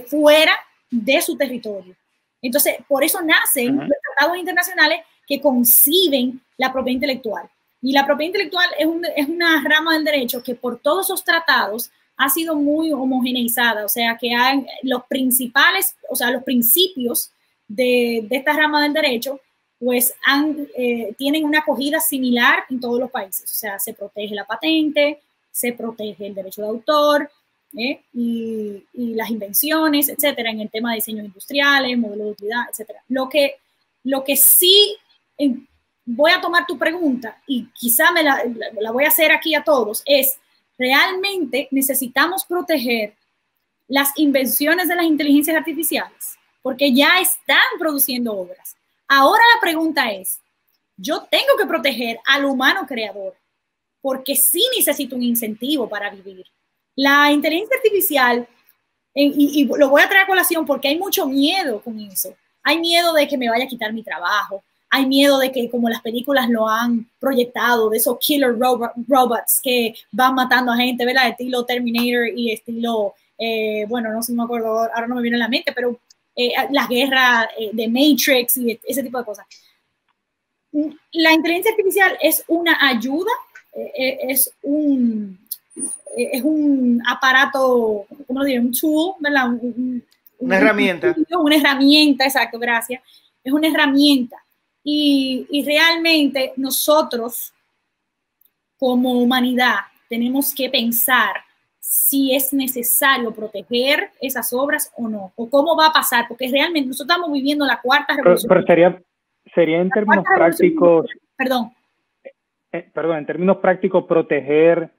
fuera de su territorio. Entonces, por eso nacen los tratados internacionales que conciben la propiedad intelectual. Y la propiedad intelectual es una rama del derecho que por todos esos tratados ha sido muy homogeneizada. O sea, que hay los principales, o sea, los principios de esta rama del derecho, pues tienen una acogida similar en todos los países. O sea, se protege la patente, se protege el derecho de autor y las invenciones, etcétera, en el tema de diseños industriales, modelos de utilidad, etcétera. Lo que sí voy a tomar tu pregunta y quizá la voy a hacer aquí a todos es, ¿realmente necesitamos proteger las invenciones de las inteligencias artificiales? Porque ya están produciendo obras. Ahora la pregunta es, yo tengo que proteger al humano creador, porque sí necesito un incentivo para vivir. La inteligencia artificial, y lo voy a traer a colación porque hay mucho miedo con eso. Hay miedo de que me vaya a quitar mi trabajo. Hay miedo de que, como las películas lo han proyectado, de esos killer robots que van matando a gente, ¿verdad? Estilo Terminator y estilo, bueno, no sé, no me acuerdo, ahora no me viene a la mente, pero las guerras de Matrix y ese tipo de cosas. La inteligencia artificial es una ayuda, es un aparato, ¿cómo lo diré? Un tool, ¿verdad? Una herramienta. Una herramienta, exacto, gracias. Es una herramienta. Y realmente nosotros, como humanidad, tenemos que pensar si es necesario proteger esas obras o no, o cómo va a pasar, porque realmente nosotros estamos viviendo la cuarta revolución. Pero sería en términos prácticos, perdón, en términos prácticos proteger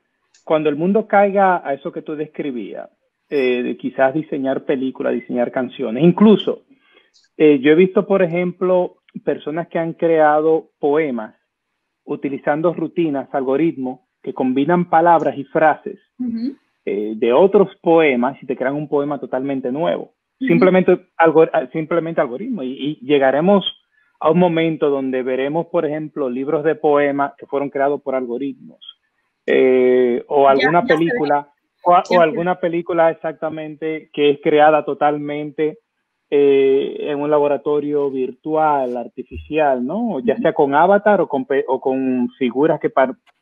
cuando el mundo caiga a eso que tú describías, quizás diseñar películas, diseñar canciones, incluso yo he visto, por ejemplo, personas que han creado poemas utilizando rutinas, algoritmos que combinan palabras y frases de otros poemas y te crean un poema totalmente nuevo. Simplemente algoritmo. Y llegaremos a un momento donde veremos, por ejemplo, libros de poemas que fueron creados por algoritmos. O alguna película, o alguna película exactamente que es creada totalmente en un laboratorio virtual, artificial, ¿no? Ya sea con avatar o con figuras que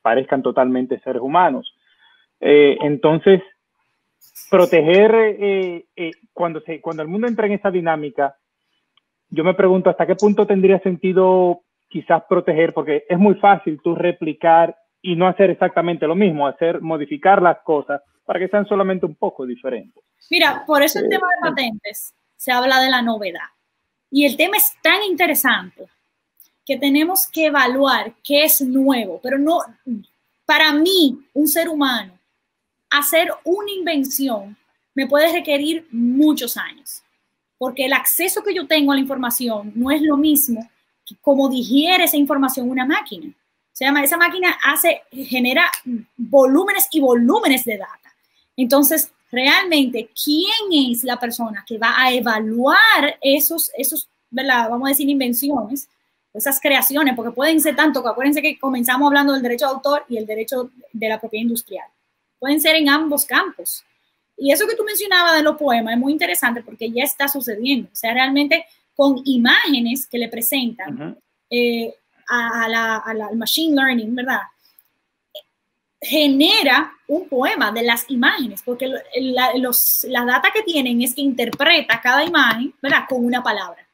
parezcan totalmente seres humanos. Entonces, proteger, cuando el mundo entra en esa dinámica, yo me pregunto hasta qué punto tendría sentido quizás proteger, porque es muy fácil tú replicar y no hacer exactamente lo mismo, modificar las cosas para que sean solamente un poco diferentes. Mira, por eso el tema de patentes se habla de la novedad. Y el tema es tan interesante que tenemos que evaluar qué es nuevo, pero no, para mí, un ser humano, hacer una invención me puede requerir muchos años, porque el acceso que yo tengo a la información no es lo mismo que como digiere esa información una máquina. Esa máquina genera volúmenes y volúmenes de data. Entonces, realmente, ¿quién es la persona que va a evaluar esos, ¿verdad? Vamos a decir, invenciones, esas creaciones? Porque pueden ser tanto, que acuérdense que comenzamos hablando del derecho de autor y el derecho de la propiedad industrial. Pueden ser en ambos campos. Y eso que tú mencionabas de los poemas es muy interesante porque ya está sucediendo. O sea, realmente con imágenes que le presentan al machine learning, ¿verdad? Genera un poema de las imágenes, porque la data que tienen es que interpreta cada imagen, ¿verdad? Con una palabra.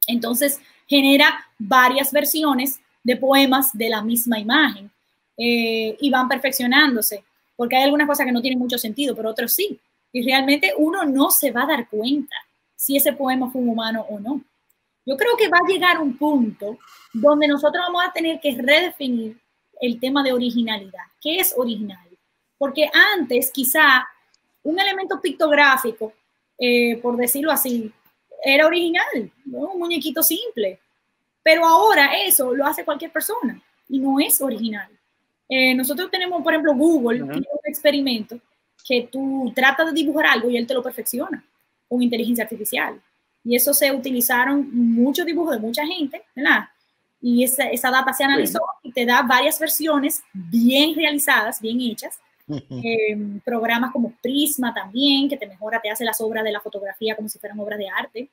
Entonces, genera varias versiones de poemas de la misma imagen y van perfeccionándose, porque hay algunas cosas que no tienen mucho sentido, pero otras sí. Y realmente uno no se va a dar cuenta si ese poema fue un humano o no. Yo creo que va a llegar un punto donde nosotros vamos a tener que redefinir el tema de originalidad. ¿Qué es original? Porque antes quizá un elemento pictográfico, por decirlo así, era original, ¿no? Un muñequito simple. Pero ahora eso lo hace cualquier persona y no es original. Nosotros tenemos, por ejemplo, Google, tiene un experimento que tú tratas de dibujar algo y él te lo perfecciona con inteligencia artificial. Y eso se utilizaron muchos dibujos de mucha gente, ¿verdad? Y esa data se analizó y te da varias versiones bien realizadas, bien hechas. Programas como Prisma también, que te mejora, te hace las obras de la fotografía como si fueran obras de arte.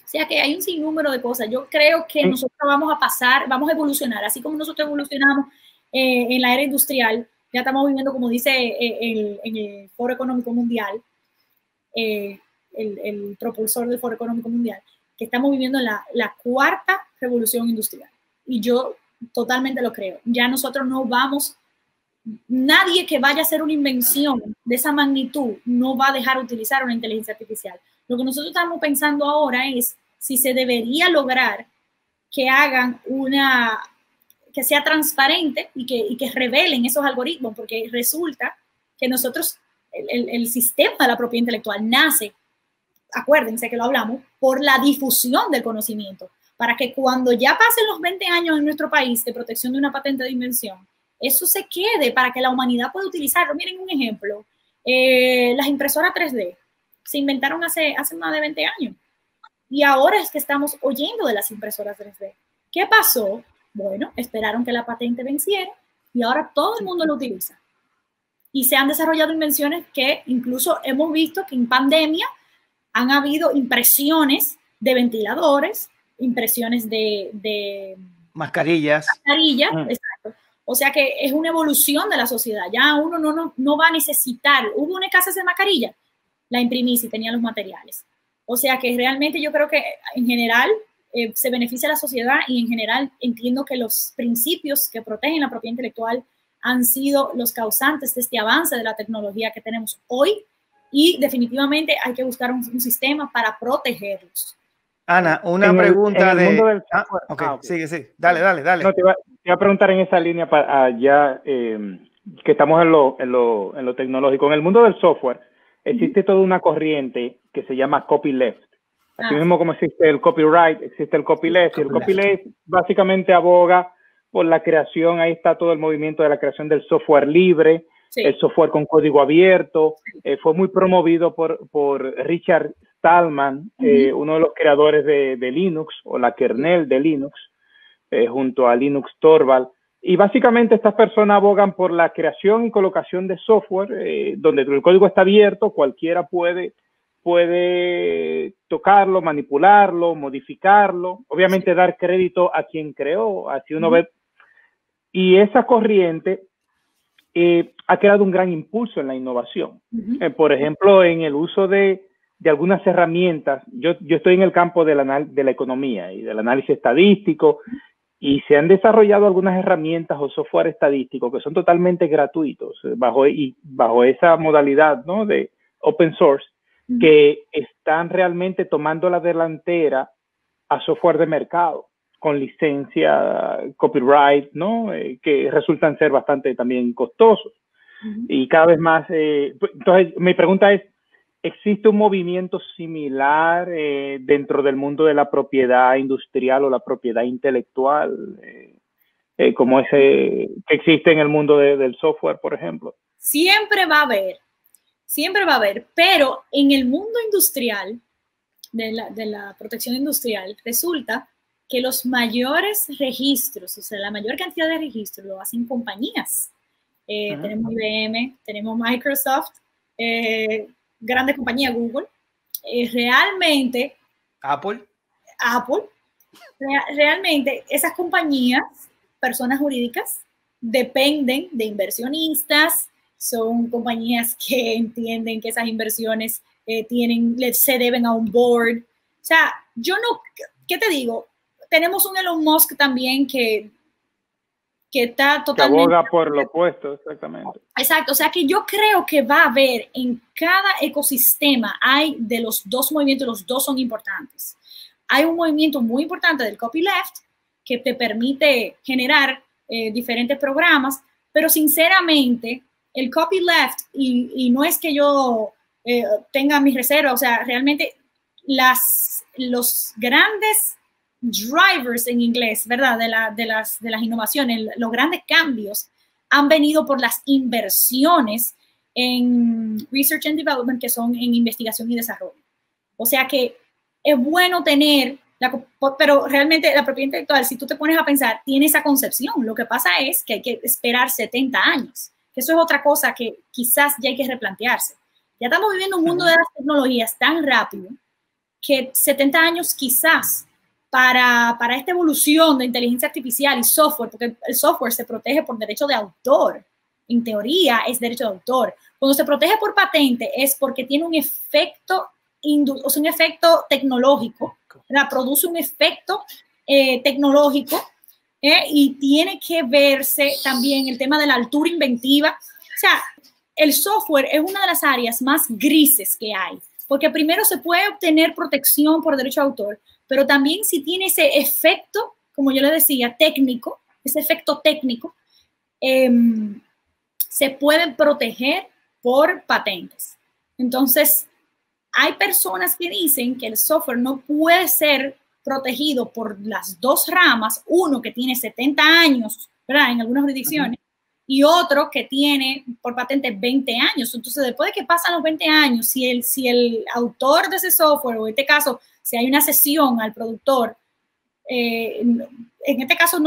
O sea que hay un sinnúmero de cosas. Yo creo que nosotros vamos a evolucionar, así como nosotros evolucionamos en la era industrial. Ya estamos viviendo, como dice en el Foro Económico Mundial, el propulsor del Foro Económico Mundial, que estamos viviendo la cuarta revolución industrial. Y yo totalmente lo creo. Ya nosotros no vamos, nadie que vaya a hacer una invención de esa magnitud no va a dejar de utilizar una inteligencia artificial. Lo que nosotros estamos pensando ahora es si se debería lograr que hagan que sea transparente y que revelen esos algoritmos, porque resulta que nosotros, el sistema de la propiedad intelectual nace, acuérdense que lo hablamos, por la difusión del conocimiento, para que cuando ya pasen los 20 años en nuestro país de protección de una patente de invención, eso se quede para que la humanidad pueda utilizarlo. Miren un ejemplo, las impresoras 3D se inventaron hace más de 20 años y ahora es que estamos oyendo de las impresoras 3D. ¿Qué pasó? Bueno, esperaron que la patente venciera y ahora todo el mundo lo utiliza. Y se han desarrollado invenciones que incluso hemos visto que en pandemia han habido impresiones de ventiladores, impresiones de mascarillas. Exacto. O sea que es una evolución de la sociedad. Ya uno no va a necesitar. Hubo una escasez de mascarilla, la imprimí si tenía los materiales. O sea que realmente yo creo que en general se beneficia a la sociedad y en general entiendo que los principios que protegen la propiedad intelectual han sido los causantes de este avance de la tecnología que tenemos hoy y definitivamente hay que buscar un sistema para protegerlos. Ana, una pregunta okay. Sí, dale. No, te iba a preguntar en esa línea para ya que estamos en lo tecnológico. En el mundo del software existe toda una corriente que se llama copyleft. Así mismo como existe el copyright, existe el copyleft. Y el copyleft básicamente aboga por la creación, ahí está todo el movimiento de la creación del software libre, el software con código abierto. Fue muy promovido por Richard Stallman, uno de los creadores de Linux, o la kernel de Linux, junto a Linus Torvalds. Y básicamente estas personas abogan por la creación y colocación de software, donde el código está abierto, cualquiera puede tocarlo, manipularlo, modificarlo, obviamente dar crédito a quien creó, así uno ve. Y esa corriente ha creado un gran impulso en la innovación. Por ejemplo, en el uso de algunas herramientas, yo estoy en el campo de la economía y del análisis estadístico, y se han desarrollado algunas herramientas o software estadístico que son totalmente gratuitos bajo esa modalidad, ¿no?, de open source, que están realmente tomando la delantera a software de mercado con licencia, copyright, ¿no?, que resultan ser bastante también costosos. Y cada vez más, entonces mi pregunta es, ¿existe un movimiento similar dentro del mundo de la propiedad industrial o la propiedad intelectual, como ese que existe en el mundo del software, por ejemplo? Siempre va a haber, pero en el mundo industrial, de la protección industrial, resulta que los mayores registros, o sea, la mayor cantidad de registros lo hacen compañías. Tenemos IBM, tenemos Microsoft, grandes compañías, Google, realmente Apple, realmente esas compañías, personas jurídicas, dependen de inversionistas, son compañías que entienden que esas inversiones se deben a un board. O sea, ¿qué te digo? tenemos un Elon Musk también que está totalmente... Que aboga por lo opuesto, exactamente. Exacto, o sea que yo creo que va a haber en cada ecosistema, hay de los dos movimientos, los dos son importantes. Hay un movimiento muy importante del copyleft que te permite generar diferentes programas, pero sinceramente el copyleft, y no es que yo tenga mis reservas, o sea, realmente los grandes drivers en inglés, ¿verdad? De las innovaciones, los grandes cambios han venido por las inversiones en Research and Development, que son en investigación y desarrollo. O sea que es bueno tener, pero realmente la propiedad intelectual, si tú te pones a pensar, tiene esa concepción. Lo que pasa es que hay que esperar 70 años, que eso es otra cosa que quizás ya hay que replantearse. Ya estamos viviendo un mundo de las tecnologías tan rápido que 70 años quizás para esta evolución de inteligencia artificial y software, porque el software se protege por derecho de autor, en teoría es derecho de autor. Cuando se protege por patente es porque tiene un efecto, o sea, un efecto tecnológico, ¿verdad? Produce un efecto tecnológico y tiene que verse también el tema de la altura inventiva. O sea, el software es una de las áreas más grises que hay, porque primero se puede obtener protección por derecho de autor, pero también si tiene ese efecto, como yo le decía, técnico, ese efecto técnico, se pueden proteger por patentes. Entonces, hay personas que dicen que el software no puede ser protegido por las dos ramas, uno que tiene 70 años, ¿verdad? En algunas jurisdicciones, y otro que tiene por patente 20 años. Entonces, después de que pasan los 20 años, si el autor de ese software, o en este caso, si hay una cesión al productor, en este caso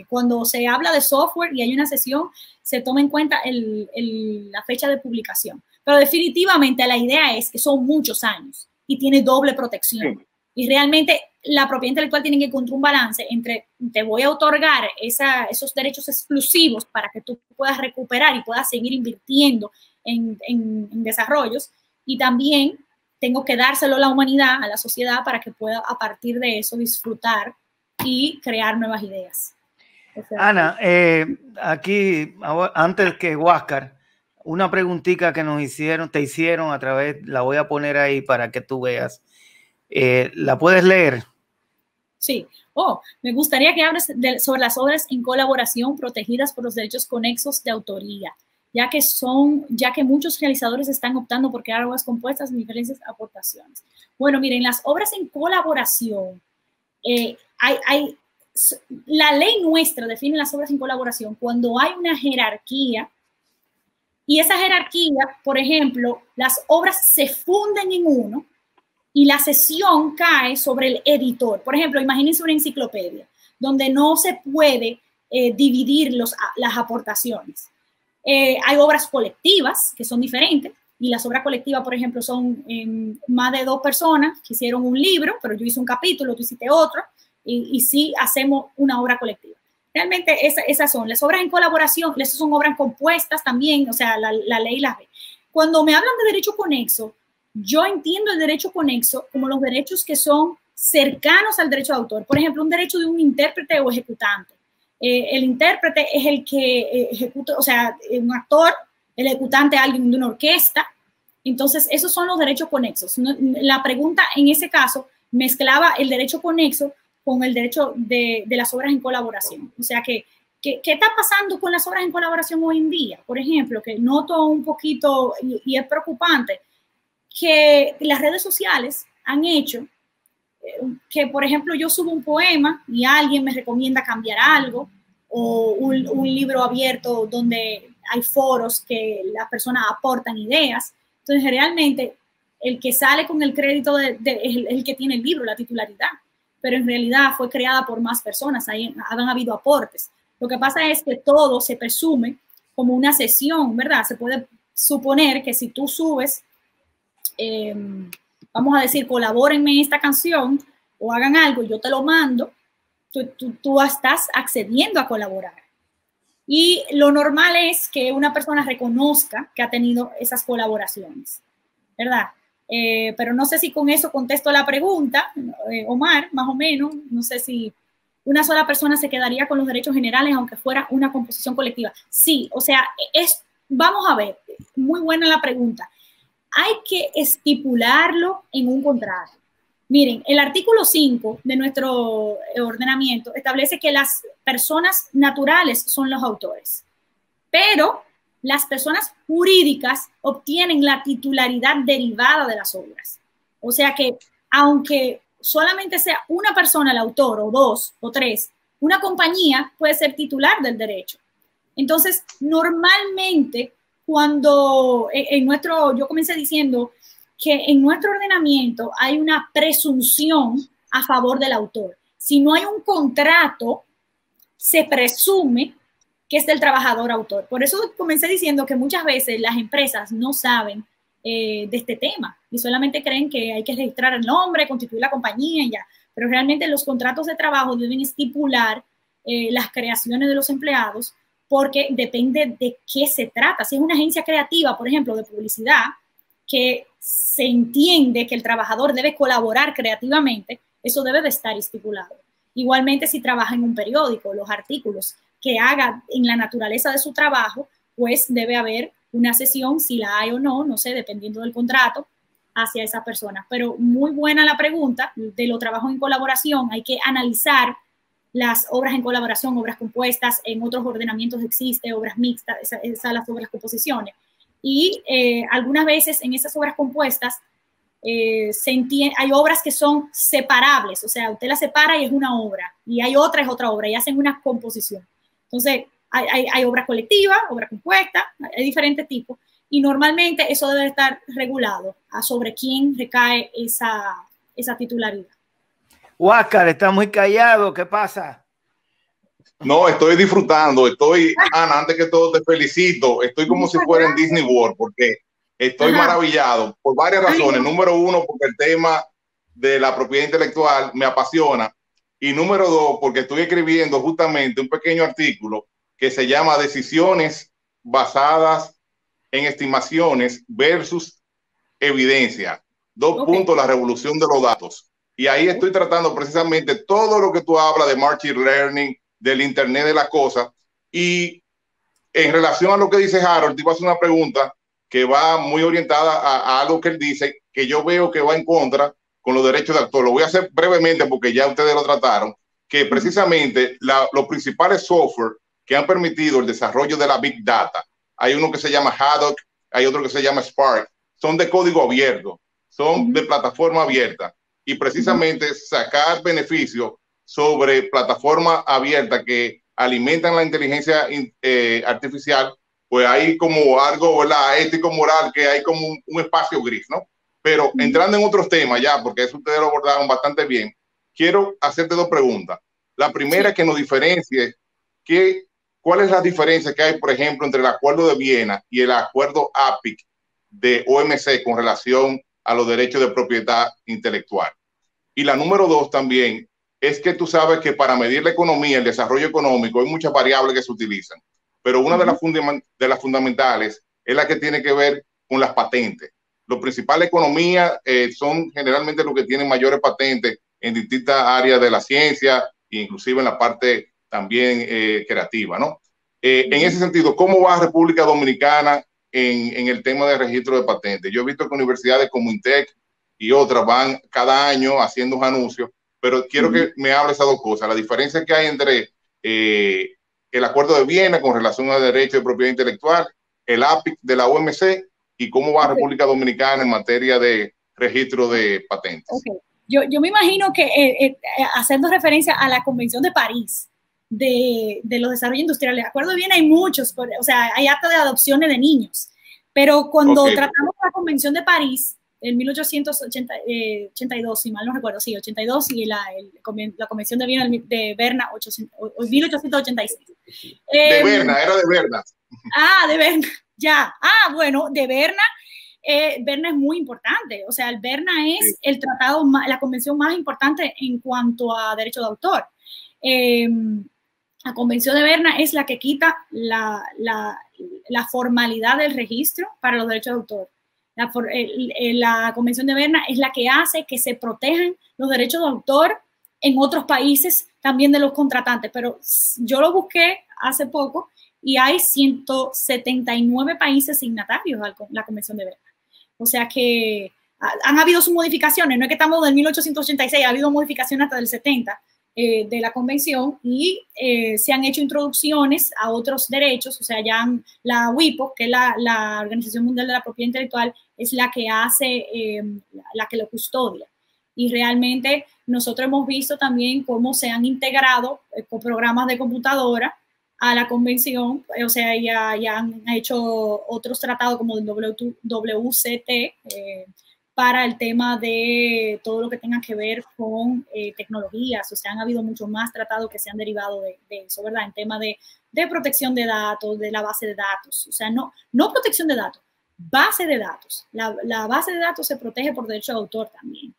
cuando se habla de software y hay una cesión, se toma en cuenta la fecha de publicación. Pero definitivamente la idea es que son muchos años y tiene doble protección. Sí. Y realmente la propiedad intelectual tiene que encontrar un balance entre te voy a otorgar esos derechos exclusivos para que tú puedas recuperar y puedas seguir invirtiendo en desarrollos, y también tengo que dárselo a la humanidad, a la sociedad, para que pueda a partir de eso disfrutar y crear nuevas ideas. O sea, Ana, aquí, antes que Huáscar, una preguntita que te hicieron a través, la voy a poner ahí para que tú veas. ¿La puedes leer? Sí. Me gustaría que hables sobre las obras en colaboración protegidas por los derechos conexos de autoría, ya que muchos realizadores están optando por crear obras compuestas en diferentes aportaciones. Bueno, miren, las obras en colaboración, la ley nuestra define las obras en colaboración cuando hay una jerarquía, y esa jerarquía, por ejemplo, las obras se funden en uno y la cesión cae sobre el editor. Por ejemplo, imagínense una enciclopedia donde no se puede dividir las aportaciones. Hay obras colectivas que son diferentes, y las obras colectivas, por ejemplo, son más de 2 personas que hicieron un libro, pero yo hice un capítulo, tú hiciste otro, y sí hacemos una obra colectiva. Realmente esas son las obras en colaboración. Esas son obras compuestas también, o sea, la ley las ve. Cuando me hablan de derecho conexo, yo entiendo el derecho conexo como los derechos que son cercanos al derecho de autor. Por ejemplo, un derecho de un intérprete o ejecutante. El intérprete es el que ejecuta, o sea, un actor, el ejecutante alguien de una orquesta. Entonces, esos son los derechos conexos. La pregunta en ese caso mezclaba el derecho conexo con el derecho de las obras en colaboración. O sea, ¿qué está pasando con las obras en colaboración hoy en día? Por ejemplo, que noto un poquito, y es preocupante, que las redes sociales han hecho que, por ejemplo, yo subo un poema y alguien me recomienda cambiar algo, o un libro abierto donde hay foros que las personas aportan ideas. Entonces, realmente, el que sale con el crédito es el que tiene el libro, la titularidad, pero en realidad fue creada por más personas, ahí han habido aportes. Lo que pasa es que todo se presume como una cesión, ¿verdad? Se puede suponer que si tú subes, vamos a decir, colabórenme en esta canción o hagan algo, yo te lo mando, tú estás accediendo a colaborar. Y lo normal es que una persona reconozca que ha tenido esas colaboraciones, ¿verdad? Pero no sé si con eso contesto la pregunta, Omar, más o menos. No sé si una sola persona se quedaría con los derechos generales aunque fuera una composición colectiva. Sí, o sea, vamos a ver, muy buena la pregunta. Hay que estipularlo en un contrato. Miren, el artículo 5 de nuestro ordenamiento establece que las personas naturales son los autores, pero las personas jurídicas obtienen la titularidad derivada de las obras. O sea que, aunque solamente sea una persona el autor, o dos, o tres, una compañía puede ser titular del derecho. Entonces, normalmente, cuando yo comencé diciendo que en nuestro ordenamiento hay una presunción a favor del autor. Si no hay un contrato, se presume que es del trabajador autor. Por eso comencé diciendo que muchas veces las empresas no saben de este tema y solamente creen que hay que registrar el nombre, constituir la compañía y ya. Pero realmente los contratos de trabajo deben estipular las creaciones de los empleados, porque depende de qué se trata. Si es una agencia creativa, por ejemplo, de publicidad, que se entiende que el trabajador debe colaborar creativamente, eso debe de estar estipulado. Igualmente, si trabaja en un periódico, los artículos que haga en la naturaleza de su trabajo, pues debe haber una sesión, si la hay o no, no sé, dependiendo del contrato, hacia esa persona. Pero muy buena la pregunta de los trabajos en colaboración. Hay que analizar las obras en colaboración, obras compuestas, en otros ordenamientos existe, obras mixtas, esas las obras composiciones. Y algunas veces en esas obras compuestas hay obras que son separables, o sea, usted la separa y es una obra, y hay otra, es otra obra, y hacen una composición. Entonces, hay obra colectiva, obra compuesta, hay diferentes tipos, y normalmente eso debe estar regulado sobre quién recae esa titularidad. Huáscar, está muy callado, ¿qué pasa? No, estoy disfrutando, Ana, antes que todo te felicito, estoy como si fuera en Disney World, porque estoy maravillado por varias razones. Número uno, porque el tema de la propiedad intelectual me apasiona, y número dos, porque estoy escribiendo justamente un pequeño artículo que se llama Decisiones basadas en estimaciones versus evidencia. Dos puntos, la revolución de los datos. Y ahí estoy tratando precisamente todo lo que tú hablas de machine learning, del Internet de las cosas. Y en relación a lo que dice Harold, te iba a hacer una pregunta que va muy orientada a algo que él dice, que yo veo que va en contra con los derechos de autor. Lo voy a hacer brevemente porque ya ustedes lo trataron, que precisamente los principales software que han permitido el desarrollo de la Big Data, hay uno que se llama Haddock, hay otro que se llama Spark, son de código abierto, son de plataforma abierta, y precisamente sacar beneficio sobre plataformas abiertas que alimentan la inteligencia artificial, pues hay como algo, ¿verdad?, ético, moral, que hay como un espacio gris, ¿no? Pero entrando en otros temas ya, porque eso ustedes lo abordaron bastante bien, quiero hacerte dos preguntas. La primera es que nos diferencie cuál es la diferencia que hay, por ejemplo, entre el Acuerdo de Viena y el Acuerdo APIC de OMC con relación a los derechos de propiedad intelectual. Y la número dos también es que tú sabes que para medir la economía, el desarrollo económico, hay muchas variables que se utilizan, pero una de las fundamentales es la que tiene que ver con las patentes. Las principales economías son generalmente los que tienen mayores patentes en distintas áreas de la ciencia e inclusive en la parte también creativa, ¿no? En ese sentido, ¿cómo va República Dominicana en el tema de registro de patentes? Yo he visto que universidades como INTEC y otras van cada año haciendo un anuncio, pero quiero que me hables esas dos cosas. La diferencia que hay entre el Acuerdo de Viena con relación al derecho de propiedad intelectual, el APIC de la OMC, y cómo va República Dominicana en materia de registro de patentes. Yo me imagino que haciendo referencia a la Convención de París de los desarrollos industriales, de Acuerdo de Viena hay muchos, o sea, hay acta de adopciones de niños, pero cuando tratamos la Convención de París, en 1882, si mal no recuerdo, sí, 82, y la Convención de Viena de Berna, 1886. De Berna, era de Berna. De Berna, ya. Bueno, de Berna. Berna es muy importante, o sea, el Berna es el tratado, la convención más importante en cuanto a derecho de autor. La Convención de Berna es la que quita la formalidad del registro para los derechos de autor. La Convención de Berna es la que hace que se protejan los derechos de autor en otros países también de los contratantes, pero yo lo busqué hace poco y hay 179 países signatarios a la Convención de Berna. O sea que han habido sus modificaciones, no es que estamos del 1886, ha habido modificaciones hasta del 70 de la convención y se han hecho introducciones a otros derechos, o sea, ya la WIPO, que es la Organización Mundial de la Propiedad Intelectual, es la que hace, la que lo custodia. Y realmente nosotros hemos visto también cómo se han integrado con programas de computadora a la convención, o sea, ya han hecho otros tratados como el WCT, para el tema de todo lo que tenga que ver con tecnologías. O sea, han habido muchos más tratados que se han derivado de eso, ¿verdad? En tema de protección de datos, de la base de datos. O sea, no protección de datos, base de datos. La base de datos se protege por derecho de autor también.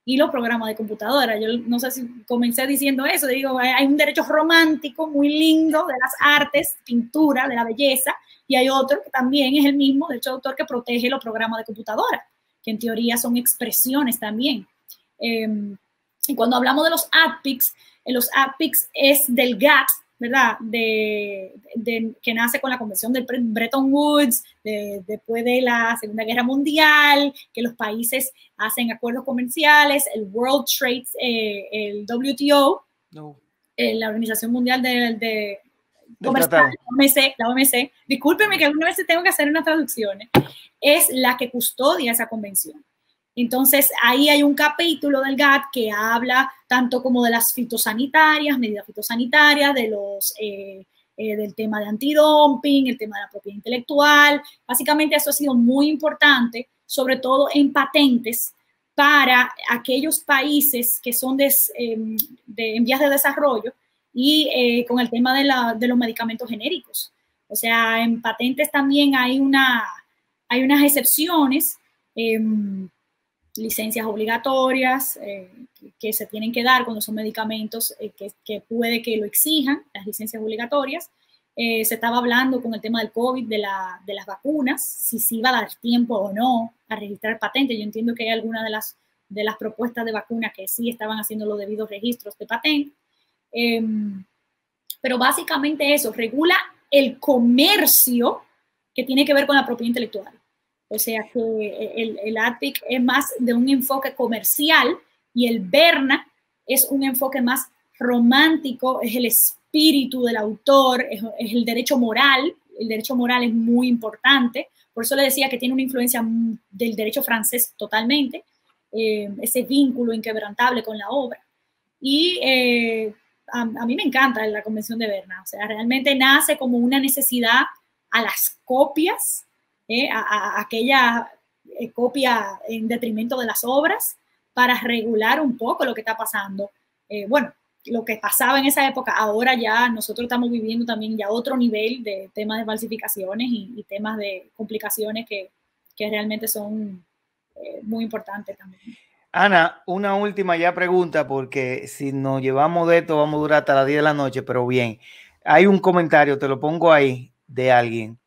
Y los programas de computadora. Yo no sé si comencé diciendo eso. Digo, hay un derecho romántico muy lindo de las artes, pintura, de la belleza, y hay otro que también es el mismo derecho de autor que protege los programas de computadora, que en teoría son expresiones también. Y cuando hablamos de los AdPicks es del GATT, ¿verdad? Que nace con la Convención de Bretton Woods, después de la Segunda Guerra Mundial, que los países hacen acuerdos comerciales, el World Trade, el WTO, la Organización Mundial de Comercial, la OMC, discúlpeme que alguna vez tengo que hacer unas traducciones, es la que custodia esa convención. Entonces, ahí hay un capítulo del GATT que habla tanto como de las fitosanitarias, medidas fitosanitarias, del tema de antidumping, el tema de la propiedad intelectual. Básicamente, eso ha sido muy importante, sobre todo en patentes, para aquellos países que son en vías de desarrollo y con el tema de los medicamentos genéricos. O sea, en patentes también hay unas excepciones, licencias obligatorias que se tienen que dar cuando son medicamentos que puede que lo exijan, las licencias obligatorias. Se estaba hablando con el tema del COVID, de las vacunas, si se iba a dar tiempo o no a registrar patentes. Yo entiendo que hay algunas de las propuestas de vacunas que sí estaban haciendo los debidos registros de patente. Pero básicamente eso, regula el comercio que tiene que ver con la propiedad intelectual. O sea que el AdPic es más de un enfoque comercial y el Berna es un enfoque más romántico, es el espíritu del autor, es el derecho moral. El derecho moral es muy importante, por eso le decía que tiene una influencia del derecho francés totalmente, ese vínculo inquebrantable con la obra. Y a mí me encanta la Convención de Berna, o sea, realmente nace como una necesidad a las copias, a aquella copia en detrimento de las obras, para regular un poco lo que está pasando. Bueno, lo que pasaba en esa época, ahora ya nosotros estamos viviendo también ya otro nivel de temas de falsificaciones y temas de complicaciones que realmente son muy importantes también. Ana, una última ya pregunta, porque si nos llevamos de esto vamos a durar hasta las 10 de la noche, pero bien. Hay un comentario, te lo pongo ahí, de alguien.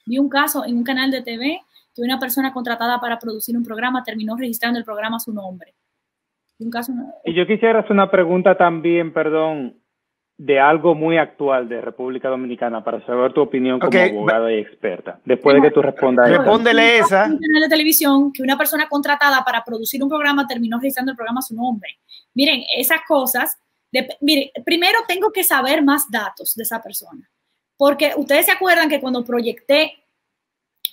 Vi un caso en un canal de TV que una persona contratada para producir un programa terminó registrando el programa a su nombre. Un caso... Y yo quisiera hacer una pregunta también, perdón, de algo muy actual de República Dominicana, para saber tu opinión como abogada y experta. Después de que tú respondas. Respóndele esa. En un canal de televisión que una persona contratada para producir un programa terminó registrando el programa a su nombre. Miren, esas cosas... Miren, primero tengo que saber más datos de esa persona. Porque ustedes se acuerdan que cuando proyecté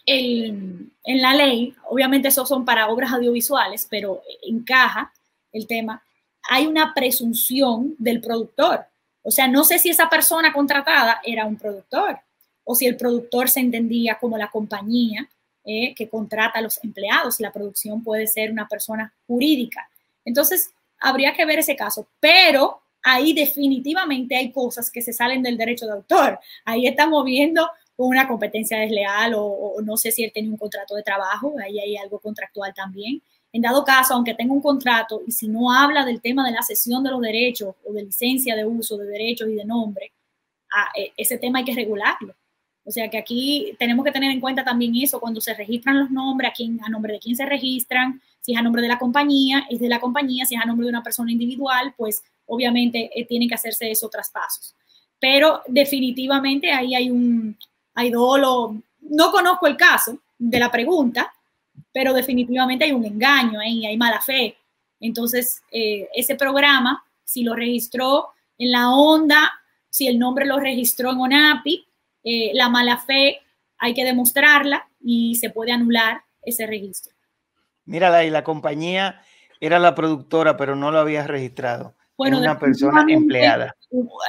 en la ley, obviamente esos son para obras audiovisuales, pero encaja el tema, hay una presunción del productor. O sea, no sé si esa persona contratada era un productor o si el productor se entendía como la compañía que contrata a los empleados. La producción puede ser una persona jurídica. Entonces, habría que ver ese caso. Pero ahí definitivamente hay cosas que se salen del derecho de autor. Ahí estamos viendo una competencia desleal o no sé si él tenía un contrato de trabajo, ahí hay algo contractual también. En dado caso, aunque tenga un contrato y si no habla del tema de la cesión de los derechos o de licencia de uso de derechos y de nombre, ese tema hay que regularlo. O sea que aquí tenemos que tener en cuenta también eso, cuando se registran los nombres, a nombre de quién se registran, si es a nombre de la compañía, es de la compañía, si es a nombre de una persona individual, pues obviamente tienen que hacerse esos traspasos. Pero definitivamente ahí hay dolo. No conozco el caso de la pregunta, pero definitivamente hay un engaño, hay mala fe. Entonces, ese programa, si lo registró en la onda, si el nombre lo registró en ONAPI, la mala fe hay que demostrarla y se puede anular ese registro. Mírala, y la compañía era la productora, pero no lo había registrado. Bueno, una persona empleada.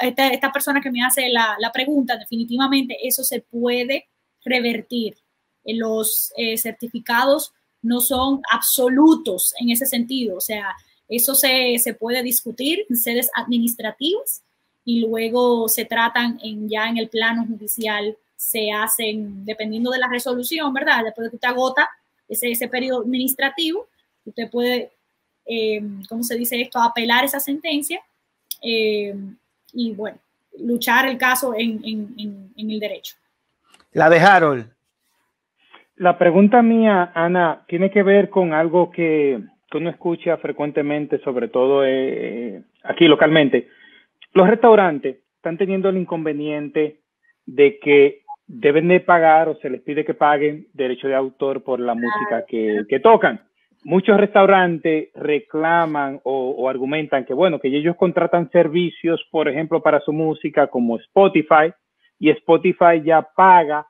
Esta persona que me hace la pregunta, definitivamente eso se puede revertir. Los certificados no son absolutos en ese sentido. O sea, eso se puede discutir en sedes administrativas y luego se tratan ya en el plano judicial, se hacen dependiendo de la resolución, ¿verdad? Después de que usted agota ese periodo administrativo, usted puede, ¿cómo se dice esto? Apelar esa sentencia y, bueno, luchar el caso en el derecho. La de Harold. La pregunta mía, Ana, tiene que ver con algo que uno escucha frecuentemente, sobre todo aquí localmente. Los restaurantes están teniendo el inconveniente de que deben de pagar o se les pide que paguen derecho de autor por la música que tocan. Muchos restaurantes reclaman o argumentan que, bueno, que ellos contratan servicios, por ejemplo, para su música como Spotify, y Spotify ya paga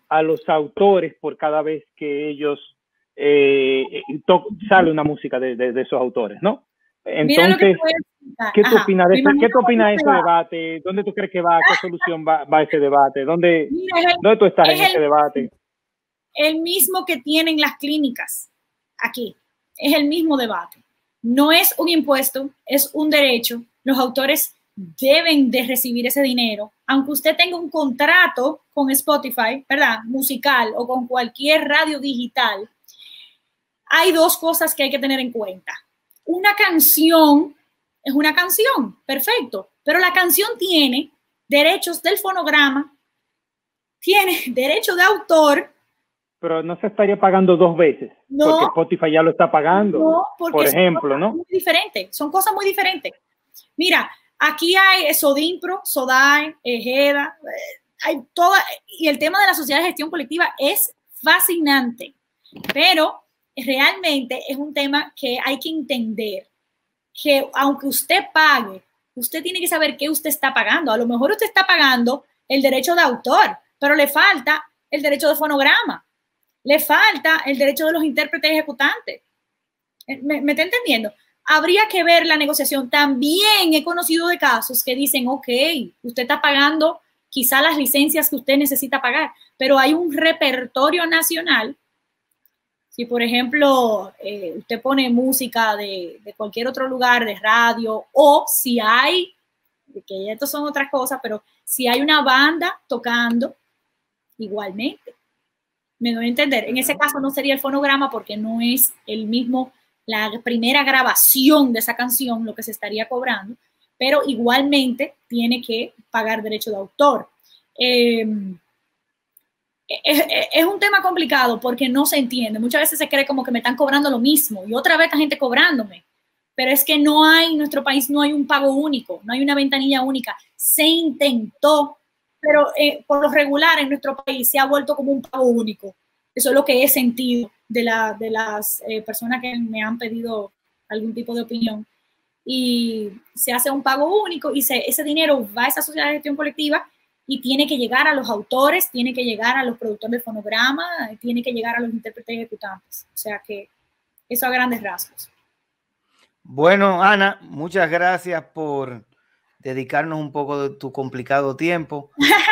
a los autores por cada vez que ellos sale una música de esos autores, ¿no? Entonces, ¿qué tú opinas de ese debate? ¿Dónde tú crees que va? ¿Qué solución va ese debate? ¿Dónde tú estás en ese debate? El mismo que tienen las clínicas aquí. Es el mismo debate. No es un impuesto, es un derecho. Los autores deben de recibir ese dinero, aunque usted tenga un contrato con Spotify, ¿verdad? Musical o con cualquier radio digital. Hay dos cosas que hay que tener en cuenta. Una canción es una canción, perfecto, pero la canción tiene derechos del fonograma, tiene derecho de autor. Pero no se estaría pagando dos veces, no, porque Spotify ya lo está pagando, no, por ejemplo, ¿no? Muy diferente, son cosas muy diferentes. Mira, aquí hay Sodimpro, Sodai, Ejeda, hay toda, y el tema de la sociedad de gestión colectiva es fascinante, pero realmente es un tema que hay que entender, que aunque usted pague, usted tiene que saber qué usted está pagando. A lo mejor usted está pagando el derecho de autor, pero le falta el derecho de fonograma, le falta el derecho de los intérpretes ejecutantes. ¿Me está entendiendo? Habría que ver la negociación. También he conocido de casos que dicen, ok, usted está pagando quizá las licencias que usted necesita pagar, pero hay un repertorio nacional. Si, por ejemplo, usted pone música de cualquier otro lugar, de radio, o si hay, que estas son otras cosas, pero si hay una banda tocando, igualmente. Me doy a entender. En ese caso no sería el fonograma porque no es el mismo, la primera grabación de esa canción lo que se estaría cobrando, pero igualmente tiene que pagar derecho de autor. Es un tema complicado porque no se entiende. Muchas veces se cree como que me están cobrando lo mismo y otra vez la gente cobrándome. Pero es que no hay, en nuestro país no hay un pago único, no hay una ventanilla única. Se intentó, pero por lo regular en nuestro país se ha vuelto como un pago único. Eso es lo que he sentido de las personas que me han pedido algún tipo de opinión. Y se hace un pago único y ese dinero va a esa sociedad de gestión colectiva y tiene que llegar a los autores, tiene que llegar a los productores de fonograma, tiene que llegar a los intérpretes ejecutantes. O sea que eso a grandes rasgos. Bueno, Ana, muchas gracias por dedicarnos un poco de tu complicado tiempo.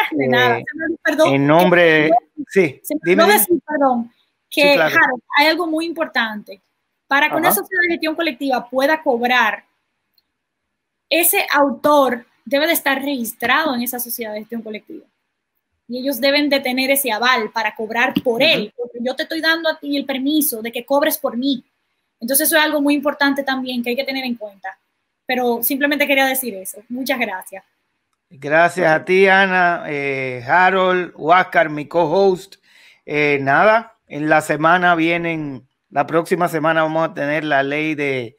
De nada, perdón. En nombre, sí, dime. Perdón, que sí, claro. Harold, hay algo muy importante. Para que una sociedad de gestión colectiva pueda cobrar, ese autor debe de estar registrado en esa sociedad de gestión colectiva. Y ellos deben de tener ese aval para cobrar por él, porque yo te estoy dando a ti el permiso de que cobres por mí. Entonces eso es algo muy importante también que hay que tener en cuenta. Pero simplemente quería decir eso. Muchas gracias. Gracias a ti, Ana, Harold, Huáscar, mi co-host. Nada, en la semana la próxima semana vamos a tener la ley de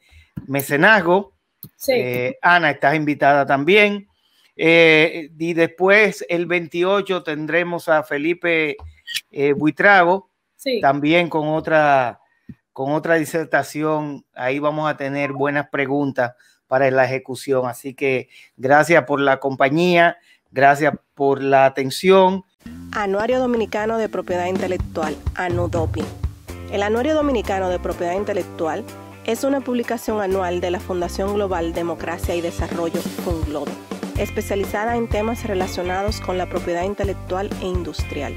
mecenazgo. Sí. Ana, estás invitada también. Y después, el 28, tendremos a Felipe Buitrago, sí, también con otra disertación. Ahí vamos a tener buenas preguntas para la ejecución. Así que gracias por la compañía, gracias por la atención. Anuario Dominicano de Propiedad Intelectual, ANUDOPI. El Anuario Dominicano de Propiedad Intelectual es una publicación anual de la Fundación Global Democracia y Desarrollo, FUNGLODE, especializada en temas relacionados con la propiedad intelectual e industrial.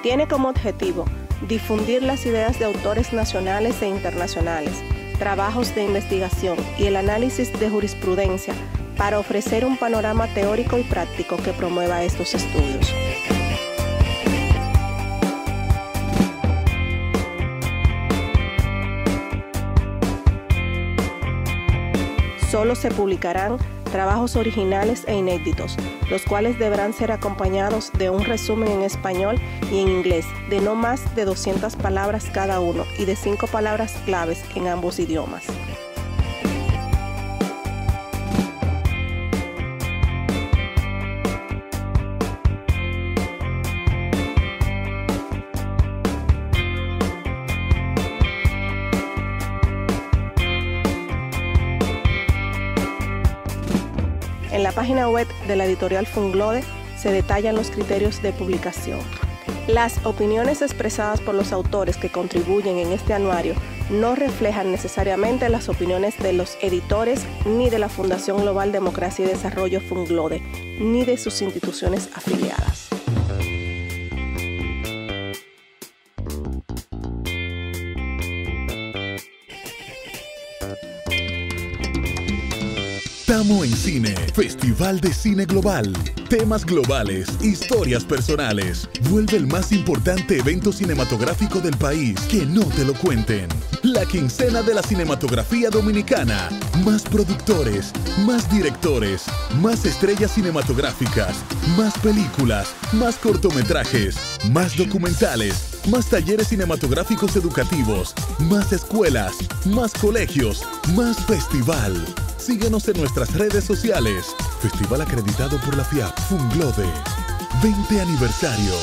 Tiene como objetivo difundir las ideas de autores nacionales e internacionales, trabajos de investigación y el análisis de jurisprudencia para ofrecer un panorama teórico y práctico que promueva estos estudios. Solo se publicarán trabajos originales e inéditos, los cuales deberán ser acompañados de un resumen en español y en inglés de no más de 200 palabras cada uno y de 5 palabras claves en ambos idiomas. En la página web de la editorial FUNGLODE se detallan los criterios de publicación. Las opiniones expresadas por los autores que contribuyen en este anuario no reflejan necesariamente las opiniones de los editores ni de la Fundación Global Democracia y Desarrollo FUNGLODE, ni de sus instituciones afiliadas. Tamo en Cine, Festival de Cine Global. Temas globales, historias personales. Vuelve el más importante evento cinematográfico del país. Que no te lo cuenten. La quincena de la cinematografía dominicana. Más productores, más directores, más estrellas cinematográficas, más películas, más cortometrajes, más documentales, más talleres cinematográficos educativos, más escuelas, más colegios, más festival. Síguenos en nuestras redes sociales. Festival acreditado por la FIAP. FUNGLODE. 20 aniversario.